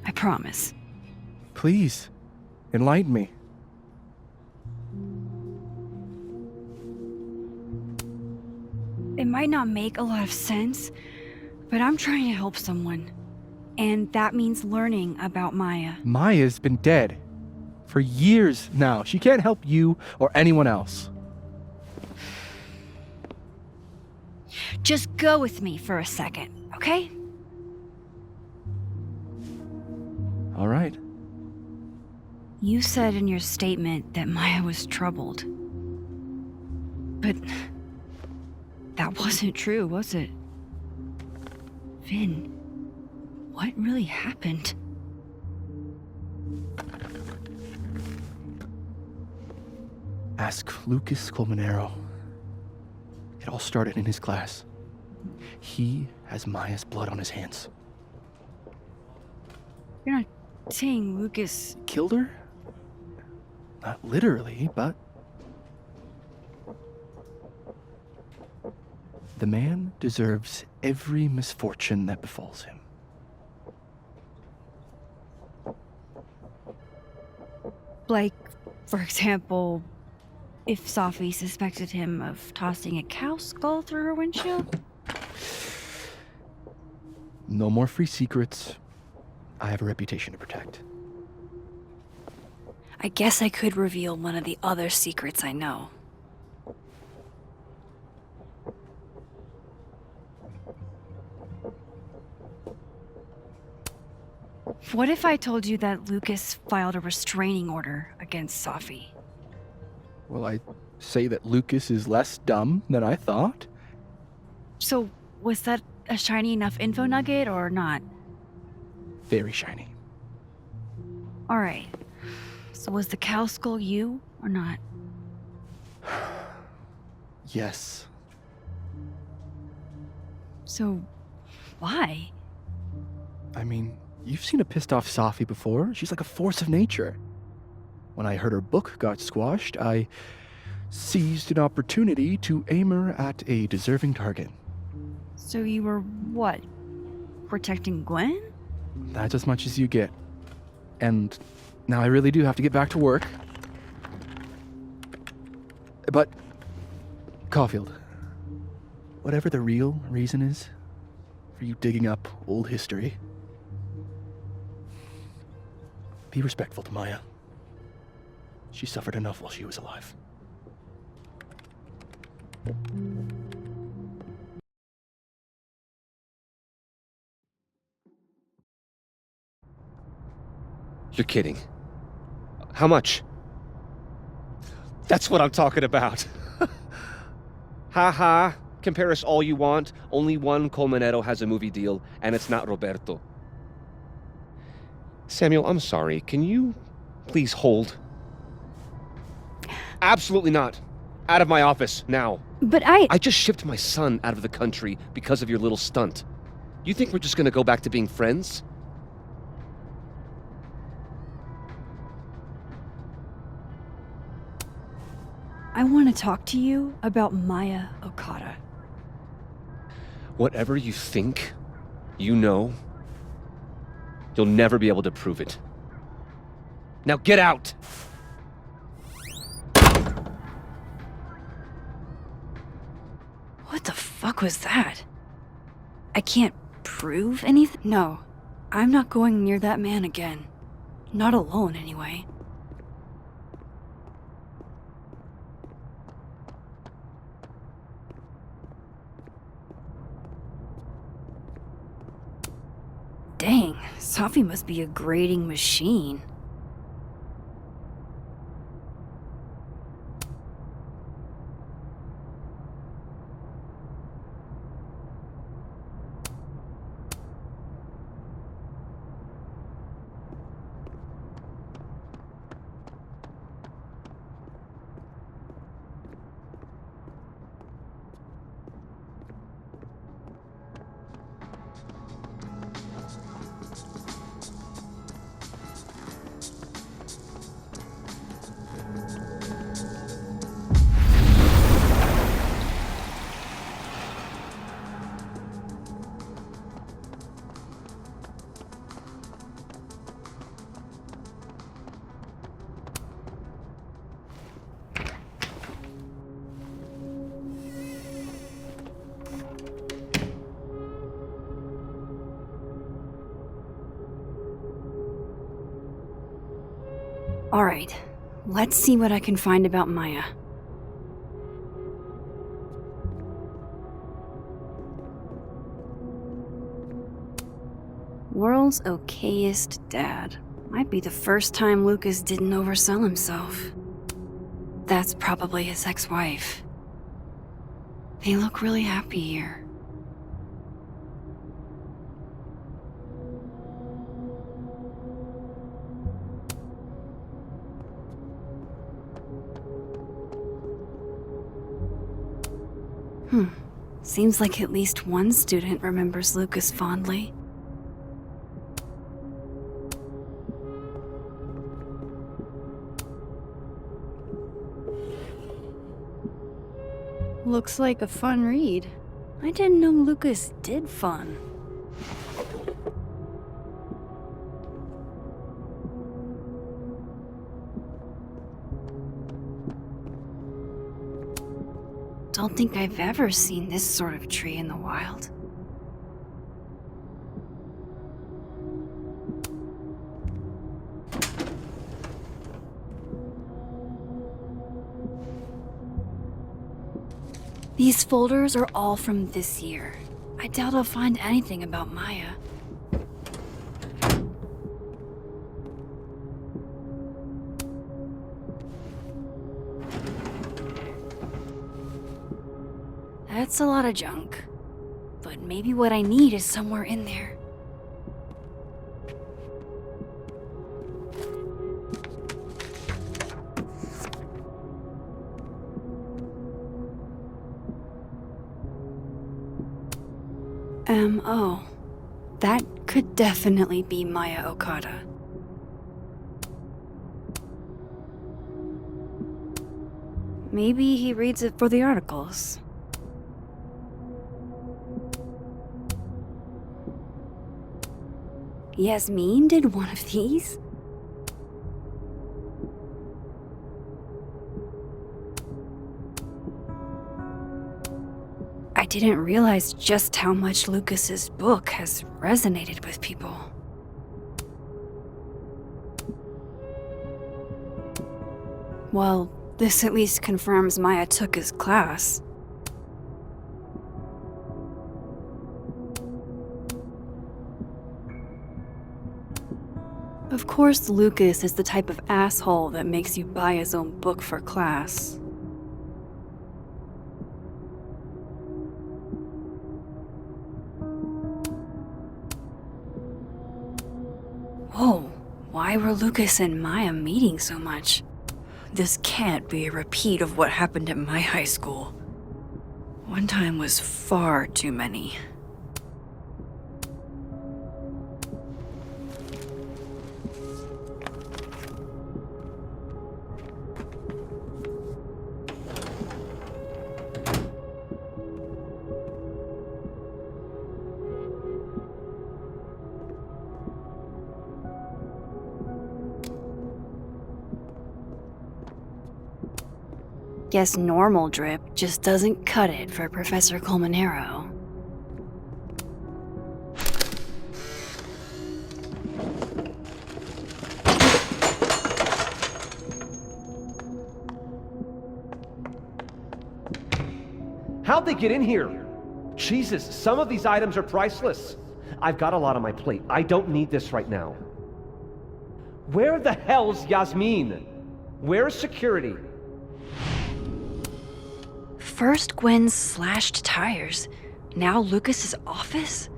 I promise. Please, enlighten me. It might not make a lot of sense, but I'm trying to help someone. And that means learning about Maya. Maya's been dead for years now. She can't help you or anyone else. Just go with me for a second, okay? All right. You said in your statement that Maya was troubled. But that wasn't true, was it? Vin, what really happened? Ask Lucas Colmenero. It all started in his class. He has Maya's blood on his hands. You're not saying Lucas... Killed her? Not literally, but... The man deserves every misfortune that befalls him. Like, for example, if Safi suspected him of tossing a cow skull through her windshield? No more free secrets. I have a reputation to protect. I guess I could reveal one of the other secrets I know. What if I told you that Lucas filed a restraining order against Safi? Well, I say that Lucas is less dumb than I thought. So, was that a shiny enough info nugget or not? Very shiny. Alright. So was the cow skull you or not? Yes. So, why? I mean, you've seen a pissed off Safi before. She's like a force of nature. When I heard her book got squashed, I seized an opportunity to aim her at a deserving target. So you were what? Protecting Gwen? That's as much as you get. And now I really do have to get back to work. But, Caulfield, whatever the real reason is for you digging up old history, be respectful to Maya. She suffered enough while she was alive. You're kidding. How much? That's what I'm talking about. Ha ha. Compare us all you want. Only one Colmenero has a movie deal, and it's not Roberto. Samuel, I'm sorry. Can you please hold? Absolutely not. Out of my office, now. But I just shipped my son out of the country because of your little stunt. You think we're just gonna go back to being friends? I want to talk to you about Maya Okada. Whatever you think, you know, you'll never be able to prove it. Now get out! What the fuck was that? I can't prove anything? No, I'm not going near that man again. Not alone, anyway. Dang, Safi must be a grading machine. Alright, let's see what I can find about Maya. World's okayest dad. Might be the first time Lucas didn't oversell himself. That's probably his ex-wife. They look really happy here. Seems like at least one student remembers Lucas fondly. Looks like a fun read. I didn't know Lucas did fun. Don't think I've ever seen this sort of tree in the wild. These folders are all from this year. I doubt I'll find anything about Maya. That's a lot of junk. But maybe what I need is somewhere in there. Oh. That could definitely be Maya Okada. Maybe he reads it for the articles. Yasmin did one of these? I didn't realize just how much Lucas's book has resonated with people. Well, this at least confirms Maya took his class. Of course, Lucas is the type of asshole that makes you buy his own book for class. Whoa, why were Lucas and Maya meeting so much? This can't be a repeat of what happened at my high school. One time was far too many. Guess normal drip just doesn't cut it for Professor Colmenero. How'd they get in here? Jesus, some of these items are priceless. I've got a lot on my plate. I don't need this right now. Where the hell's Yasmin? Where's security? First Gwen's slashed tires, now Lucas's office?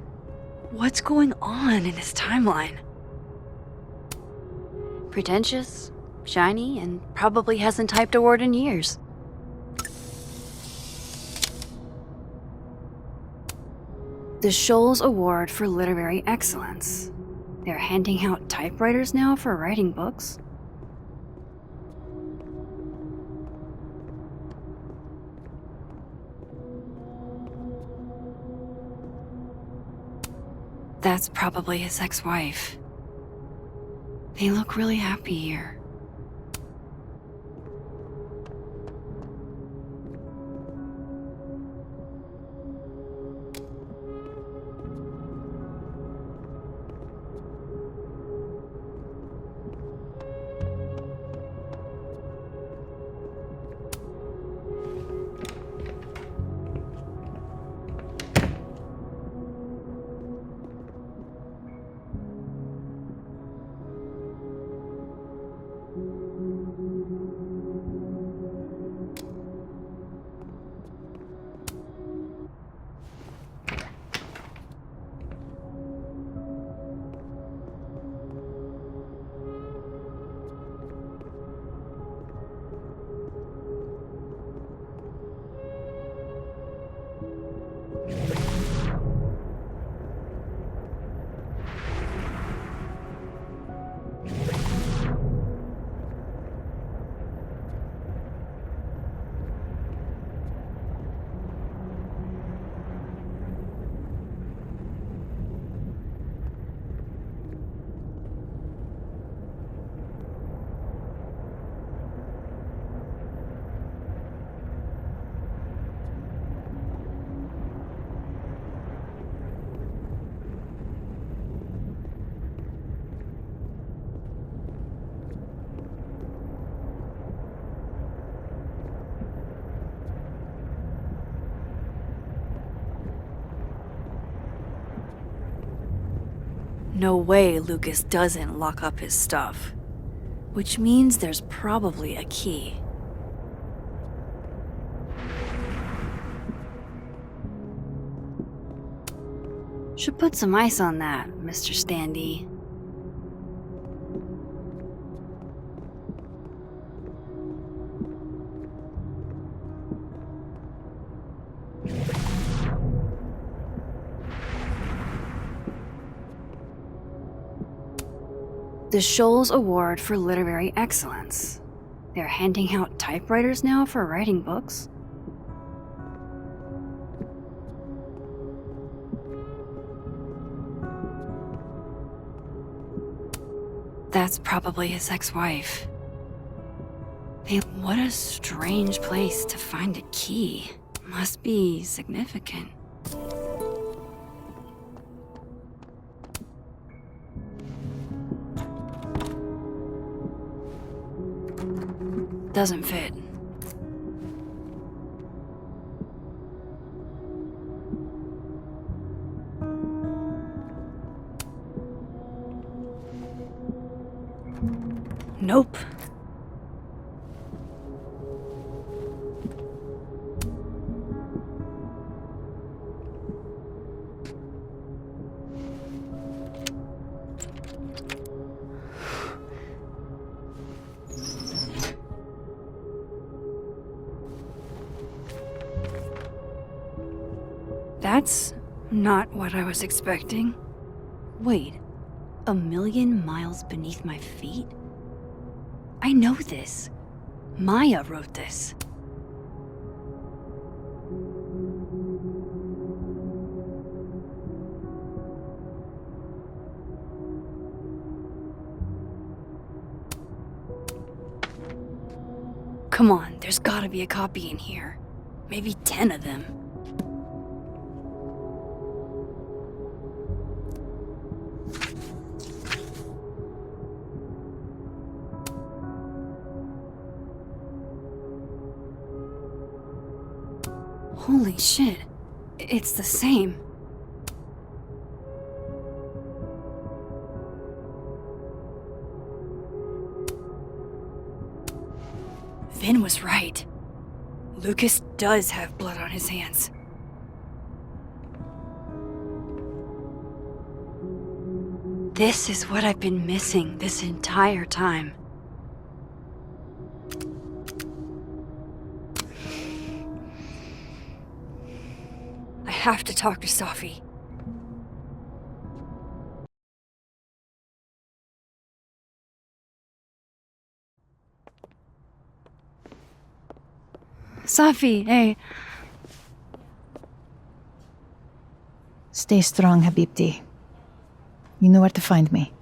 What's going on in this timeline? Pretentious, shiny, and probably hasn't typed a word in years. The Scholes Award for Literary Excellence. They're handing out typewriters now for writing books? That's probably his ex-wife. They look really happy here. No way Lucas doesn't lock up his stuff. Which means there's probably a key. Should put some ice on that, Mr. Standy. The Scholes Award for Literary Excellence. They're handing out typewriters now for writing books? That's probably his ex-wife. Hey, what a strange place to find a key. Must be significant. Doesn't fit. Nope. That's not what I was expecting. Wait, 1,000,000 miles beneath my feet? I know this. Maya wrote this. Come on, there's gotta be a copy in here. Maybe 10 of them. Holy shit, it's the same. Vin was right. Lucas does have blood on his hands. This is what I've been missing this entire time. I have to talk to Safi. Safi, hey. Stay strong, Habibti. You know where to find me.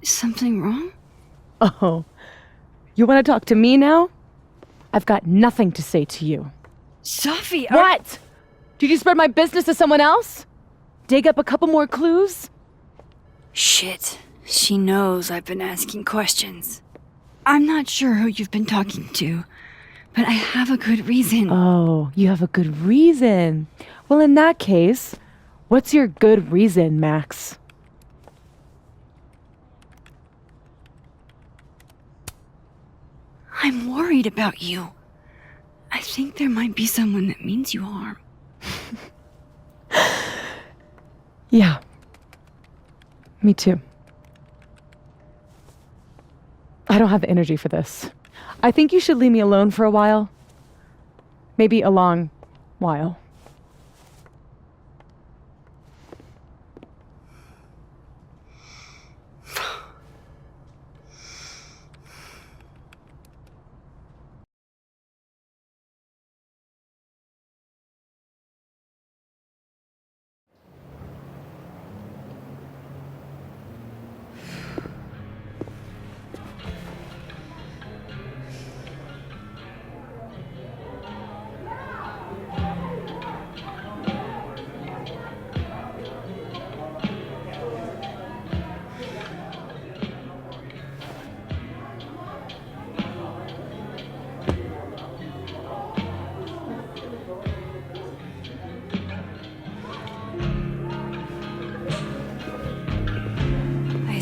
Is something wrong? Oh, you want to talk to me now? I've got nothing to say to you. Safi, What? Did you spread my business to someone else? Dig up a couple more clues? Shit. She knows I've been asking questions. I'm not sure who you've been talking to, but I have a good reason. Oh, you have a good reason. Well, in that case, what's your good reason, Max? I'm worried about you. I think there might be someone that means you harm. Yeah. Me too. I don't have the energy for this. I think you should leave me alone for a while. Maybe a long while.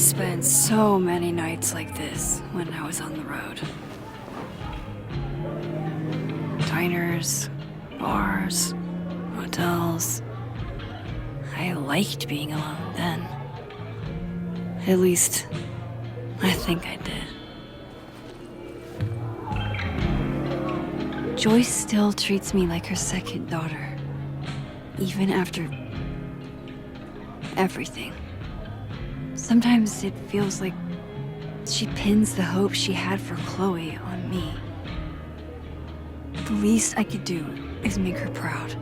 spent so many nights like this when I was on the road. Diners, bars, hotels. I liked being alone then. At least, I think I did. Joyce still treats me like her second daughter, even after everything. Sometimes it feels like she pins the hope she had for Chloe on me. The least I could do is make her proud.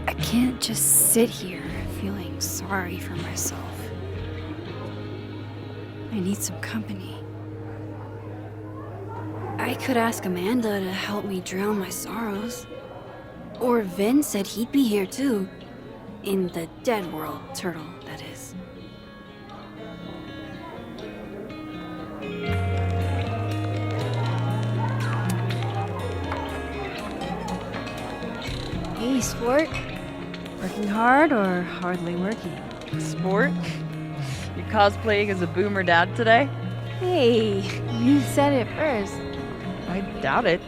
I can't just sit here feeling sorry for myself. I need some company. I could ask Amanda to help me drown my sorrows. Or Vin said he'd be here too. In the dead world, turtle, that is. Hey, sport. Working hard or hardly working? Sport? You cosplaying as a boomer dad today? Hey, you said it first. I doubt it.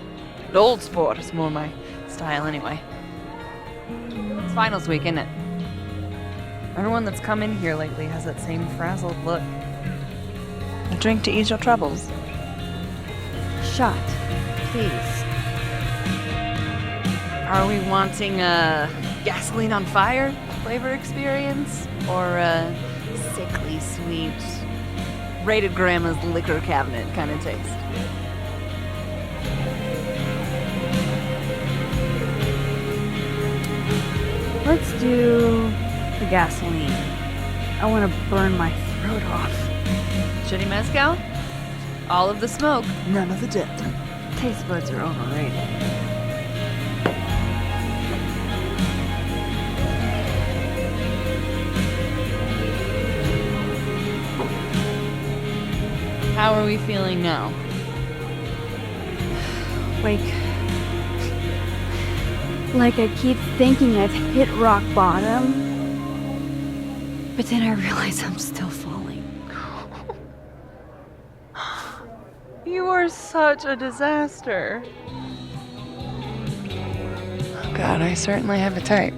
But old sport is more my style anyway. It's finals week, isn't it? Everyone that's come in here lately has that same frazzled look. A drink to ease your troubles. Shot, please. Are we wanting a gasoline on fire flavor experience? Or a sickly sweet, rated grandma's liquor cabinet kind of taste? Let's do the gasoline. I want to burn my throat off. Shitty mezcal? All of the smoke, none of the depth. Taste buds are overrated. How are we feeling now? Like I keep thinking I've hit rock bottom, but then I realize I'm still falling. You are such a disaster. Oh God, I certainly have a type.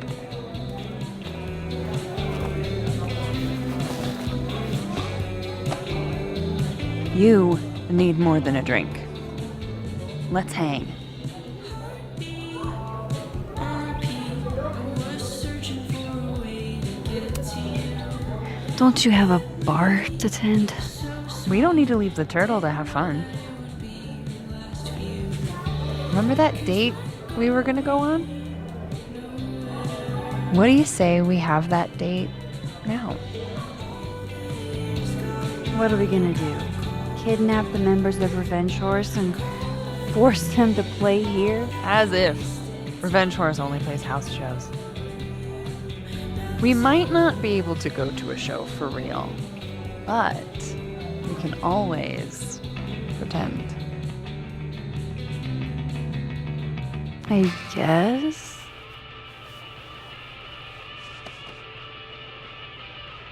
You need more than a drink. Let's hang. Don't you have a bar to tend? We don't need to leave the turtle to have fun. Remember that date we were gonna go on? What do you say we have that date now? What are we gonna do? Kidnap the members of Revenge Horse and force them to play here? As if. Revenge Horse only plays house shows. We might not be able to go to a show for real, but we can always pretend. I guess.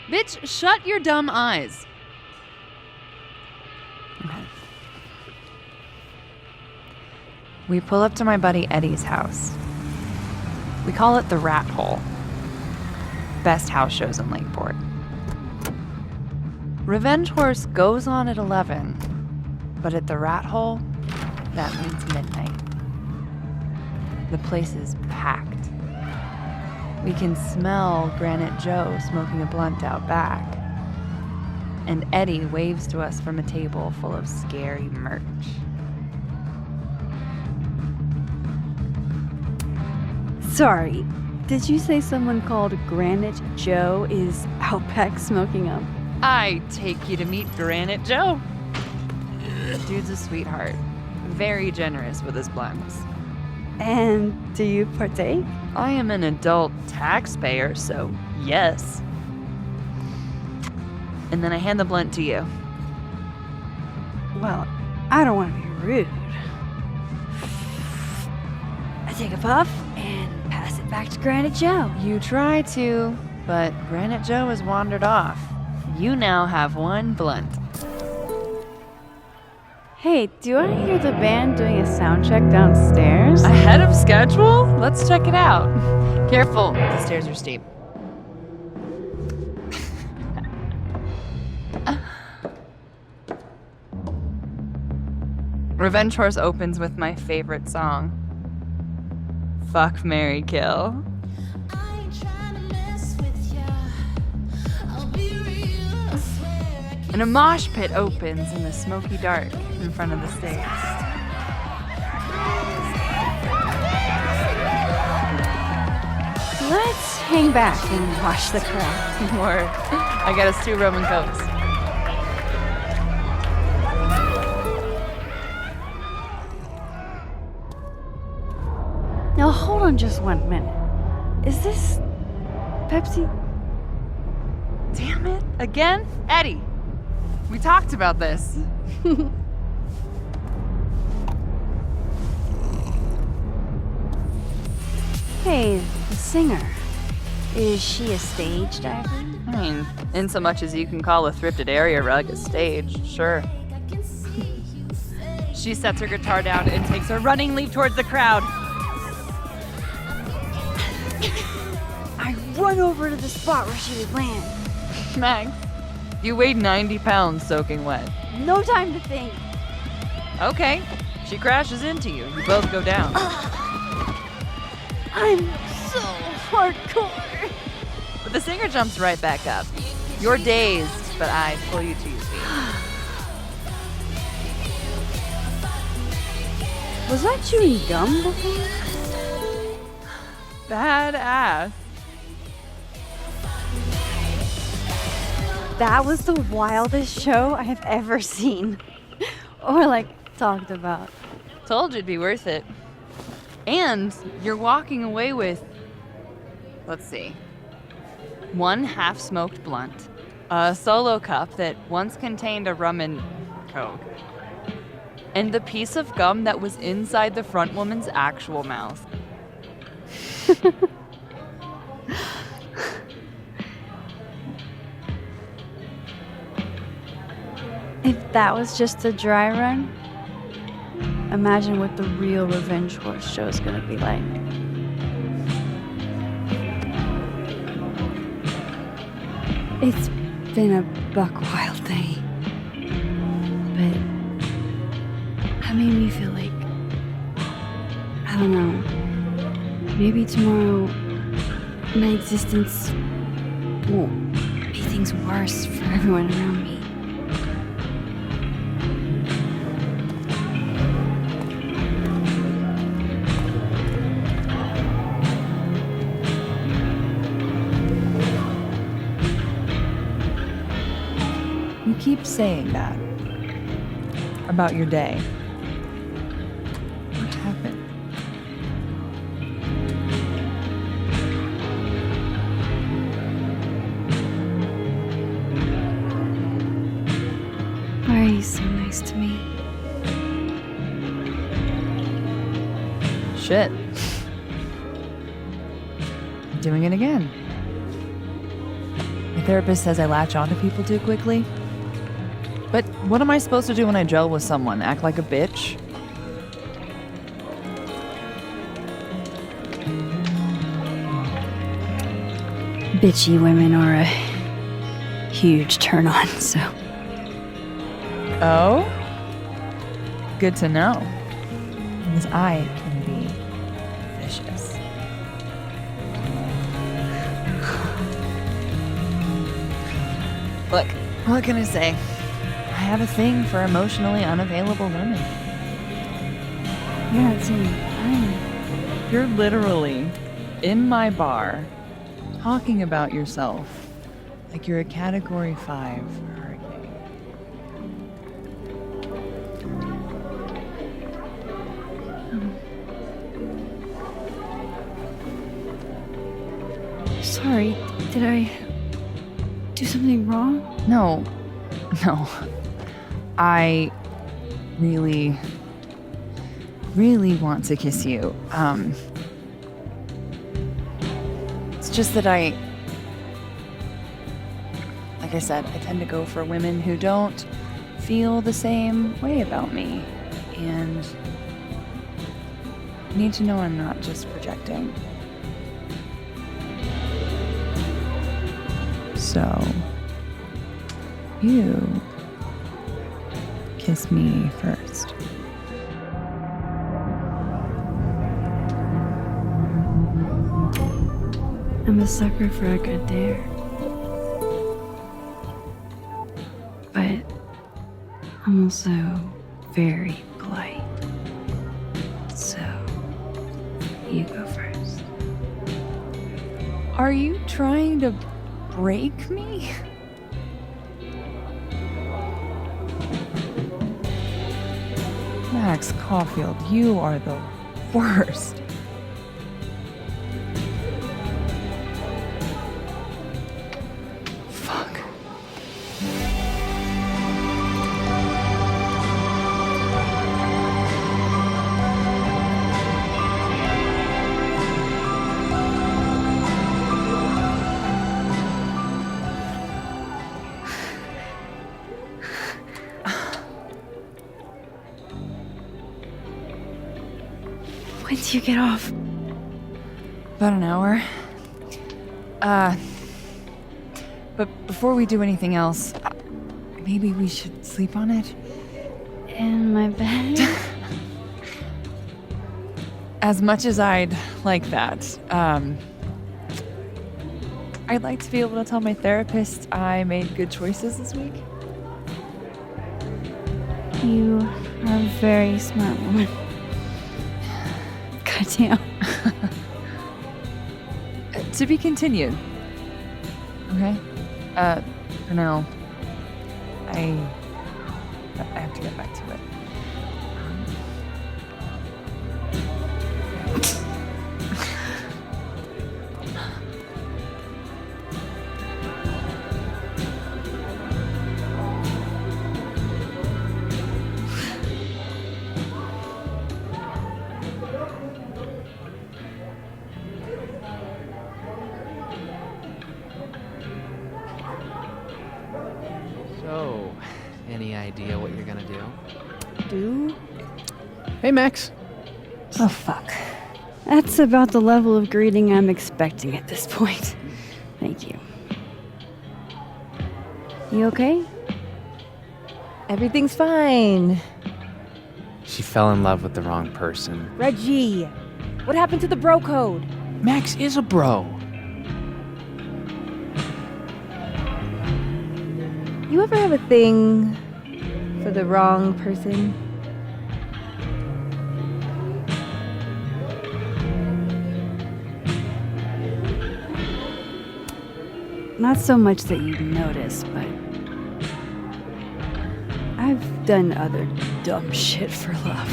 Bitch, shut your dumb eyes. Okay. We pull up to my buddy Eddie's house. We call it the Rat Hole. Best house shows in Lakeport. Revenge Horse goes on at 11, but at the Rat Hole, that means midnight. The place is packed. We can smell Granite Joe smoking a blunt out back. And Eddie waves to us from a table full of scary merch. Sorry, did you say someone called Granite Joe is out back smoking up? I take you to meet Granite Joe. Dude's a sweetheart. Very generous with his blunts. And do you partake? I am an adult taxpayer, so yes. And then I hand the blunt to you. Well, I don't want to be rude. I take a puff and pass it back to Granite Joe. You try to. But Granite Joe has wandered off. You now have one blunt. Hey, do you want to hear the band doing a sound check downstairs? Ahead of schedule? Let's check it out. Careful, the stairs are steep. Revenge Horse opens with my favorite song. Fuck, marry, kill. And a mosh pit opens in the smoky dark in front of the stage. Let's hang back and watch the crowd. Word. I got us 2 Roman Cokes. Now hold on just 1 minute. Is this Pepsi? Damn it. Again? Eddie, we talked about this. Hey, the singer. Is she a stage diver? I mean, in so much as you can call a thrifted area rug a stage, sure. She sets her guitar down and takes a running leap towards the crowd. I run over to the spot where she would land. Max, you weighed 90 pounds soaking wet. No time to think. Okay, she crashes into you. You both go down. I'm so hardcore. But the singer jumps right back up. You're dazed, but I pull you to your feet. Was I chewing gum before? Badass. That was the wildest show I have ever seen. Or like talked about. Told you it'd be worth it. And you're walking away with, let's see, 1 half-smoked blunt, a solo cup that once contained a rum and coke, and the piece of gum that was inside the front woman's actual mouth. If that was just a dry run, imagine what the real Revenge Horse show is gonna be like. It's been a buck wild day, but that made me feel like, I don't know, maybe tomorrow my existence will make things worse for everyone around me. You keep saying that about your day. What happened? Why are you so nice to me? Shit. I'm doing it again. My therapist says I latch onto people too quickly. But what am I supposed to do when I gel with someone? Act like a bitch? Bitchy women are a huge turn on, so. Oh? Good to know. Because I can be vicious. Look, what can I say? I have a thing for emotionally unavailable women. Yeah, it's fine. You're literally in my bar talking about yourself like you're a Category 5 hurricane. Sorry, did I do something wrong? No. I really want to kiss you. It's just that I Like I said, I tend to go for women who don't feel the same way about me. And need to know I'm not just projecting. So, you kiss me first. I'm a sucker for a good dare. But I'm also very polite. So, you go first. Are you trying to break me? Max Caulfield, you are the worst. Fuck. When do you get off? About an hour. But before we do anything else, maybe we should sleep on it? In my bed? As much as I'd like that, I'd like to be able to tell my therapist I made good choices this week. You are a very smart woman. Goddamn. To be continued. Okay? For now, I have to get back to it. So, any idea what you're gonna do? Do? Hey, Max. Oh, fuck. That's about the level of greeting I'm expecting at this point. Thank you. You okay? Everything's fine. She fell in love with the wrong person. Reggie, what happened to the bro code? Max is a bro. You ever have a thing for the wrong person? Not so much that you'd notice, but I've done other dumb shit for love.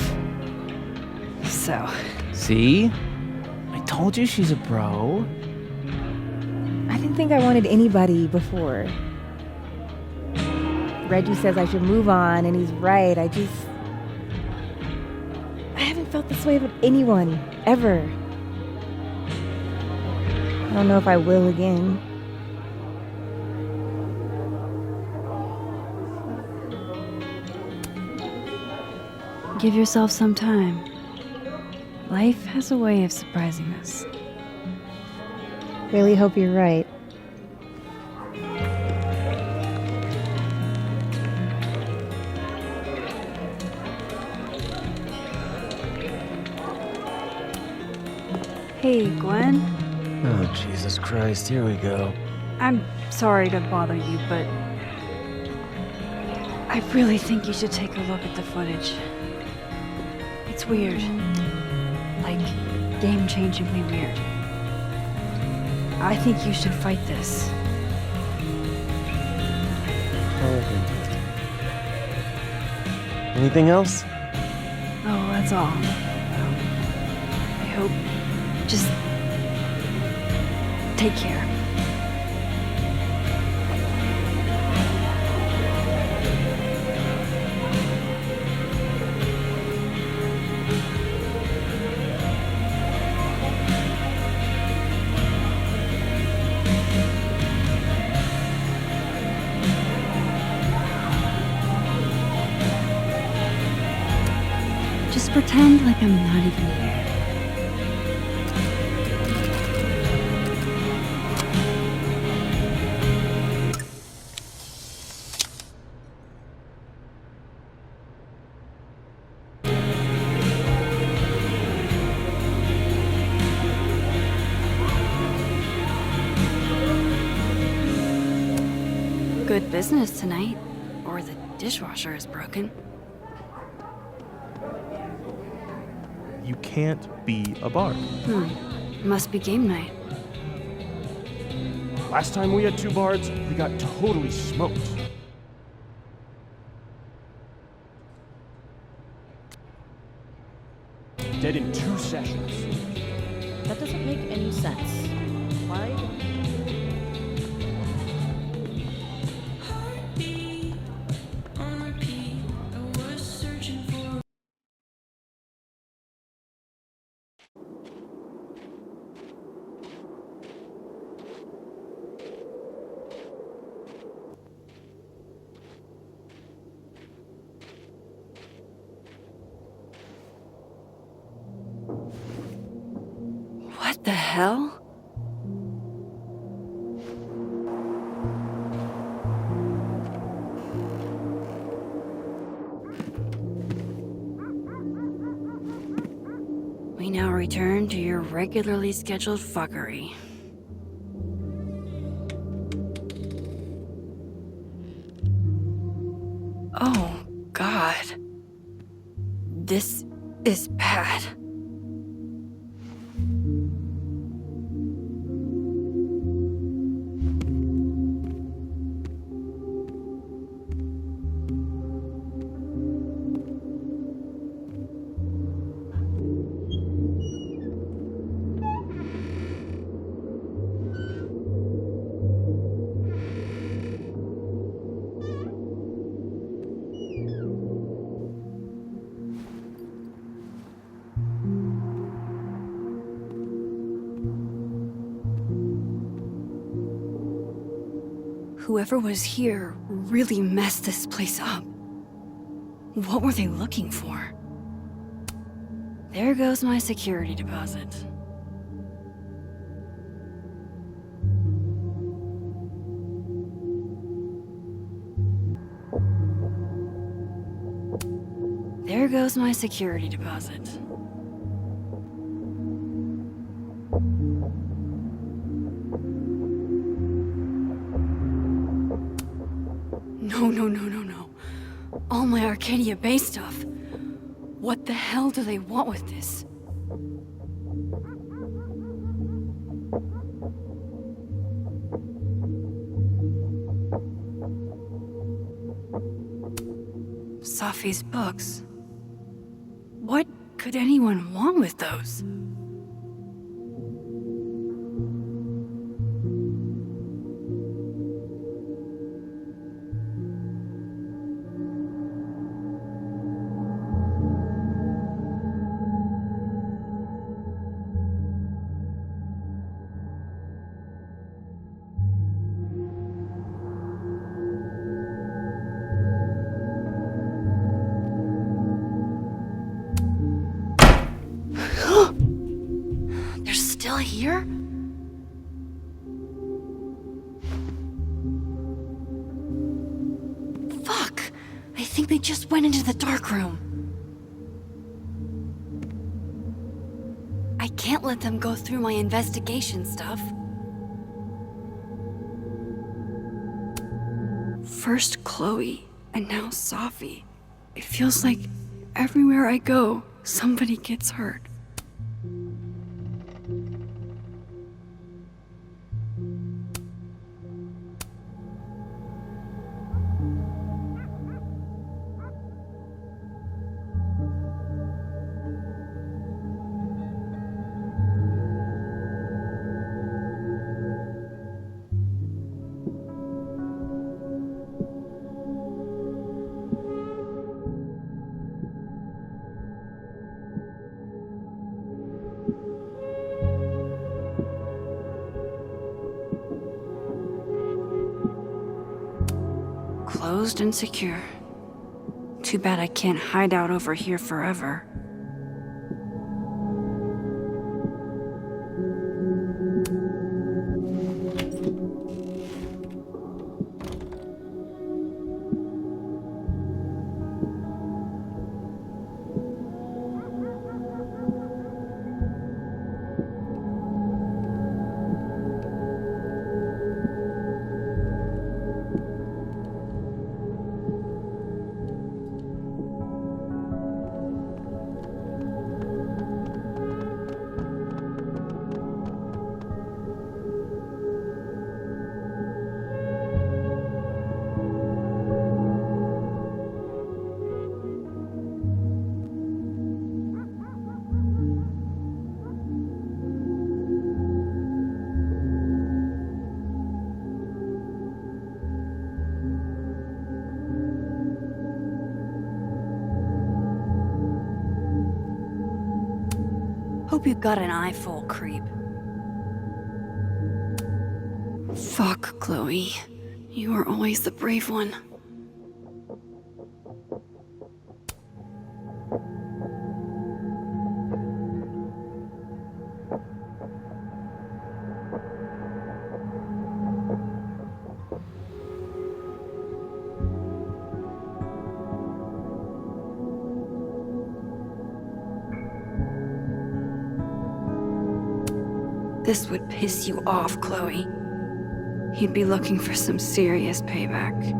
So. See? I told you she's a bro. I didn't think I wanted anybody before. Reggie says I should move on, and he's right. I haven't felt this way with anyone, ever. I don't know if I will again. Give yourself some time. Life has a way of surprising us. Really hope you're right. Hey, Gwen. Oh, Jesus Christ, here we go. I'm sorry to bother you, but I really think you should take a look at the footage. It's weird. Like, game-changingly weird. I think you should fight this. Anything else? Oh, that's all. I hope. Just take care. pretend like I'm not even here. Good business tonight, or the dishwasher is broken. You can't be a bard. Must be game night. Last time we had 2 bards, we got totally smoked. Dead in 2 sessions. That doesn't make any sense. Why? What the hell? We now return to your regularly scheduled fuckery. Oh, God. This is bad. Whoever was here really messed this place up. What were they looking for? There goes my security deposit. There goes my security deposit. No. All my Arcadia Bay stuff. What the hell do they want with this? Safi's books. What could anyone want with those? Here? Fuck! I think they just went into the dark room. I can't let them go through my investigation stuff. First Chloe, and now Safi. It feels like everywhere I go, somebody gets hurt. Closed and secure. Too bad I can't hide out over here forever. Hope you got an eyeful, creep. Fuck, Chloe. You were always the brave one. This would piss you off, Chloe. He'd be looking for some serious payback.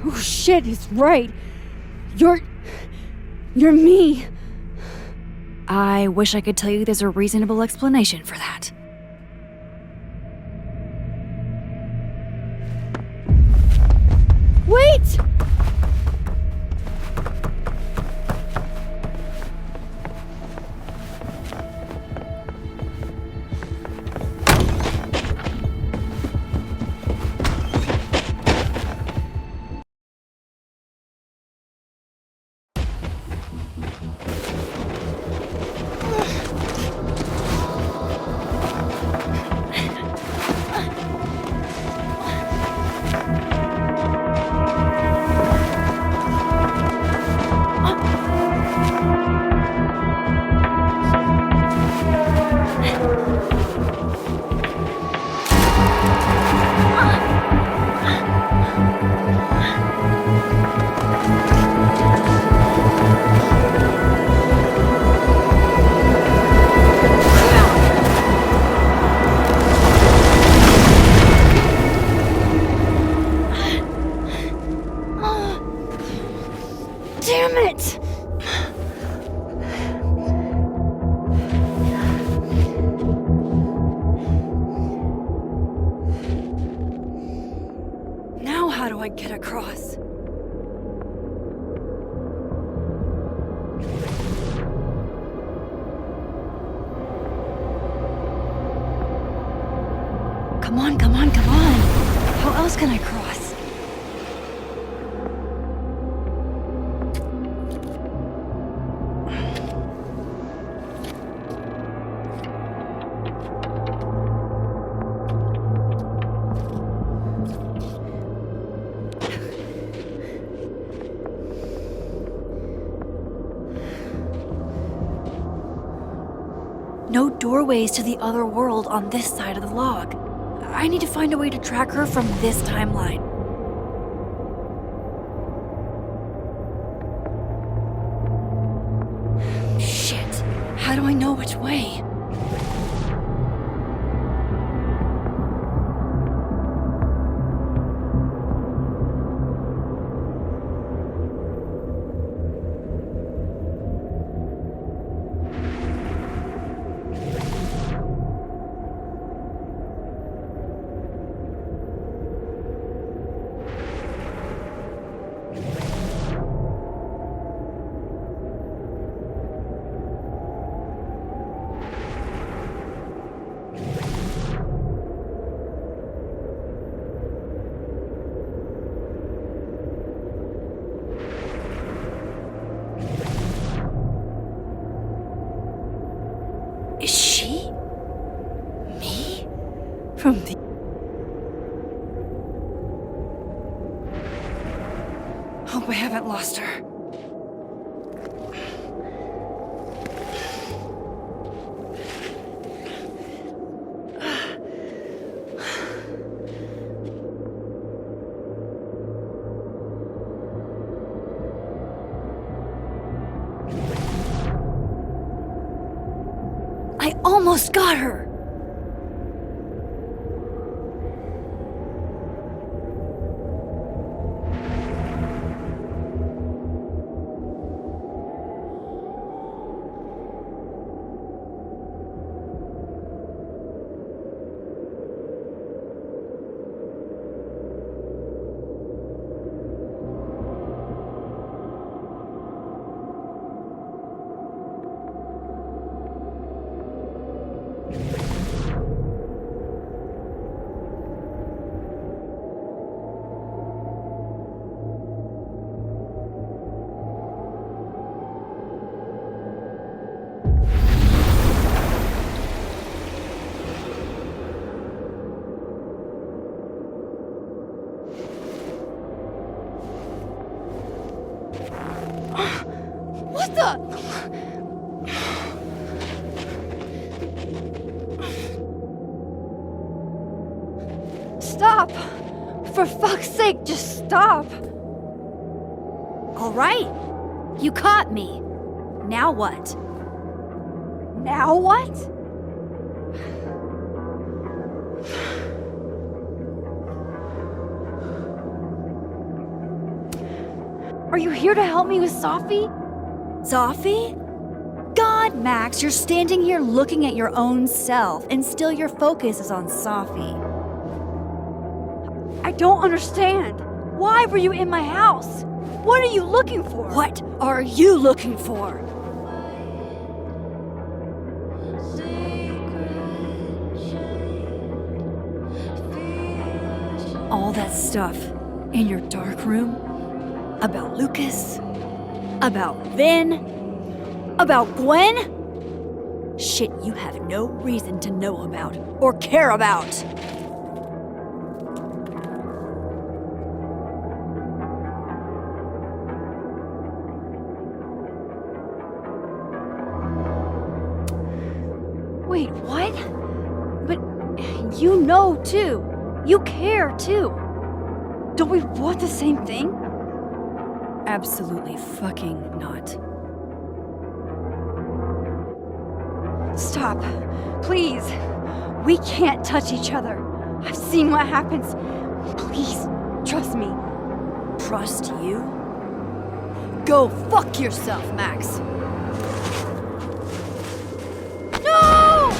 Oh shit, he's right. You're me. I wish I could tell you there's a reasonable explanation for that. Wait! Damn it! Now how do I get across? Come on, come on, come on! How else can I cross? No doorways to the other world on this side of the log. I need to find a way to track her from this timeline. Shit. How do I know which way? Is she? Me? From the... Hope I haven't lost her. almost got her. What the? Stop! For fuck's sake, just stop! All right. You caught me. Now what? Now what? Are you here to help me with Sophie? Sophie? God, Max, you're standing here looking at your own self, and still your focus is on Sophie. I don't understand. Why were you in my house? What are you looking for? What are you looking for? All that stuff in your dark room? About Lucas? About Vin? About Gwen? Shit you have no reason to know about or care about. Wait, what? But you know too. You care too. Don't we want the same thing? Absolutely fucking not. Stop. Please. We can't touch each other. I've seen what happens. Please, trust me. Trust you? Go fuck yourself, Max. No!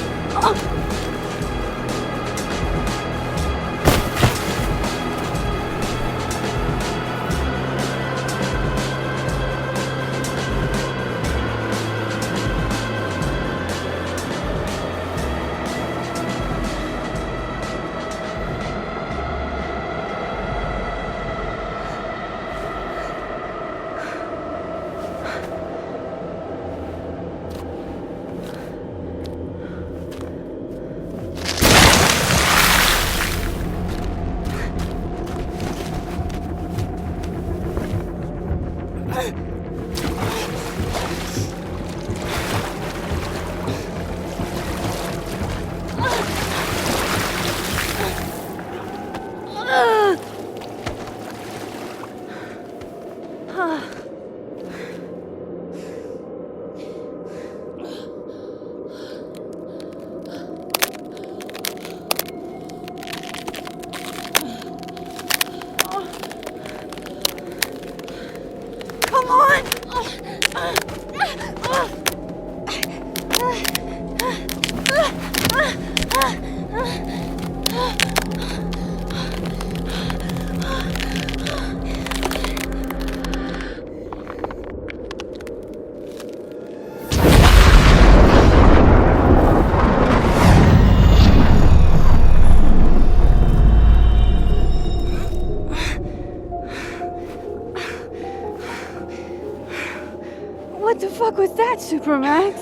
What the fuck was that, Supermax?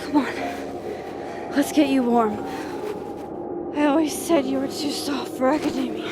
Come on. Let's get you warm. I always said you were too soft for academia.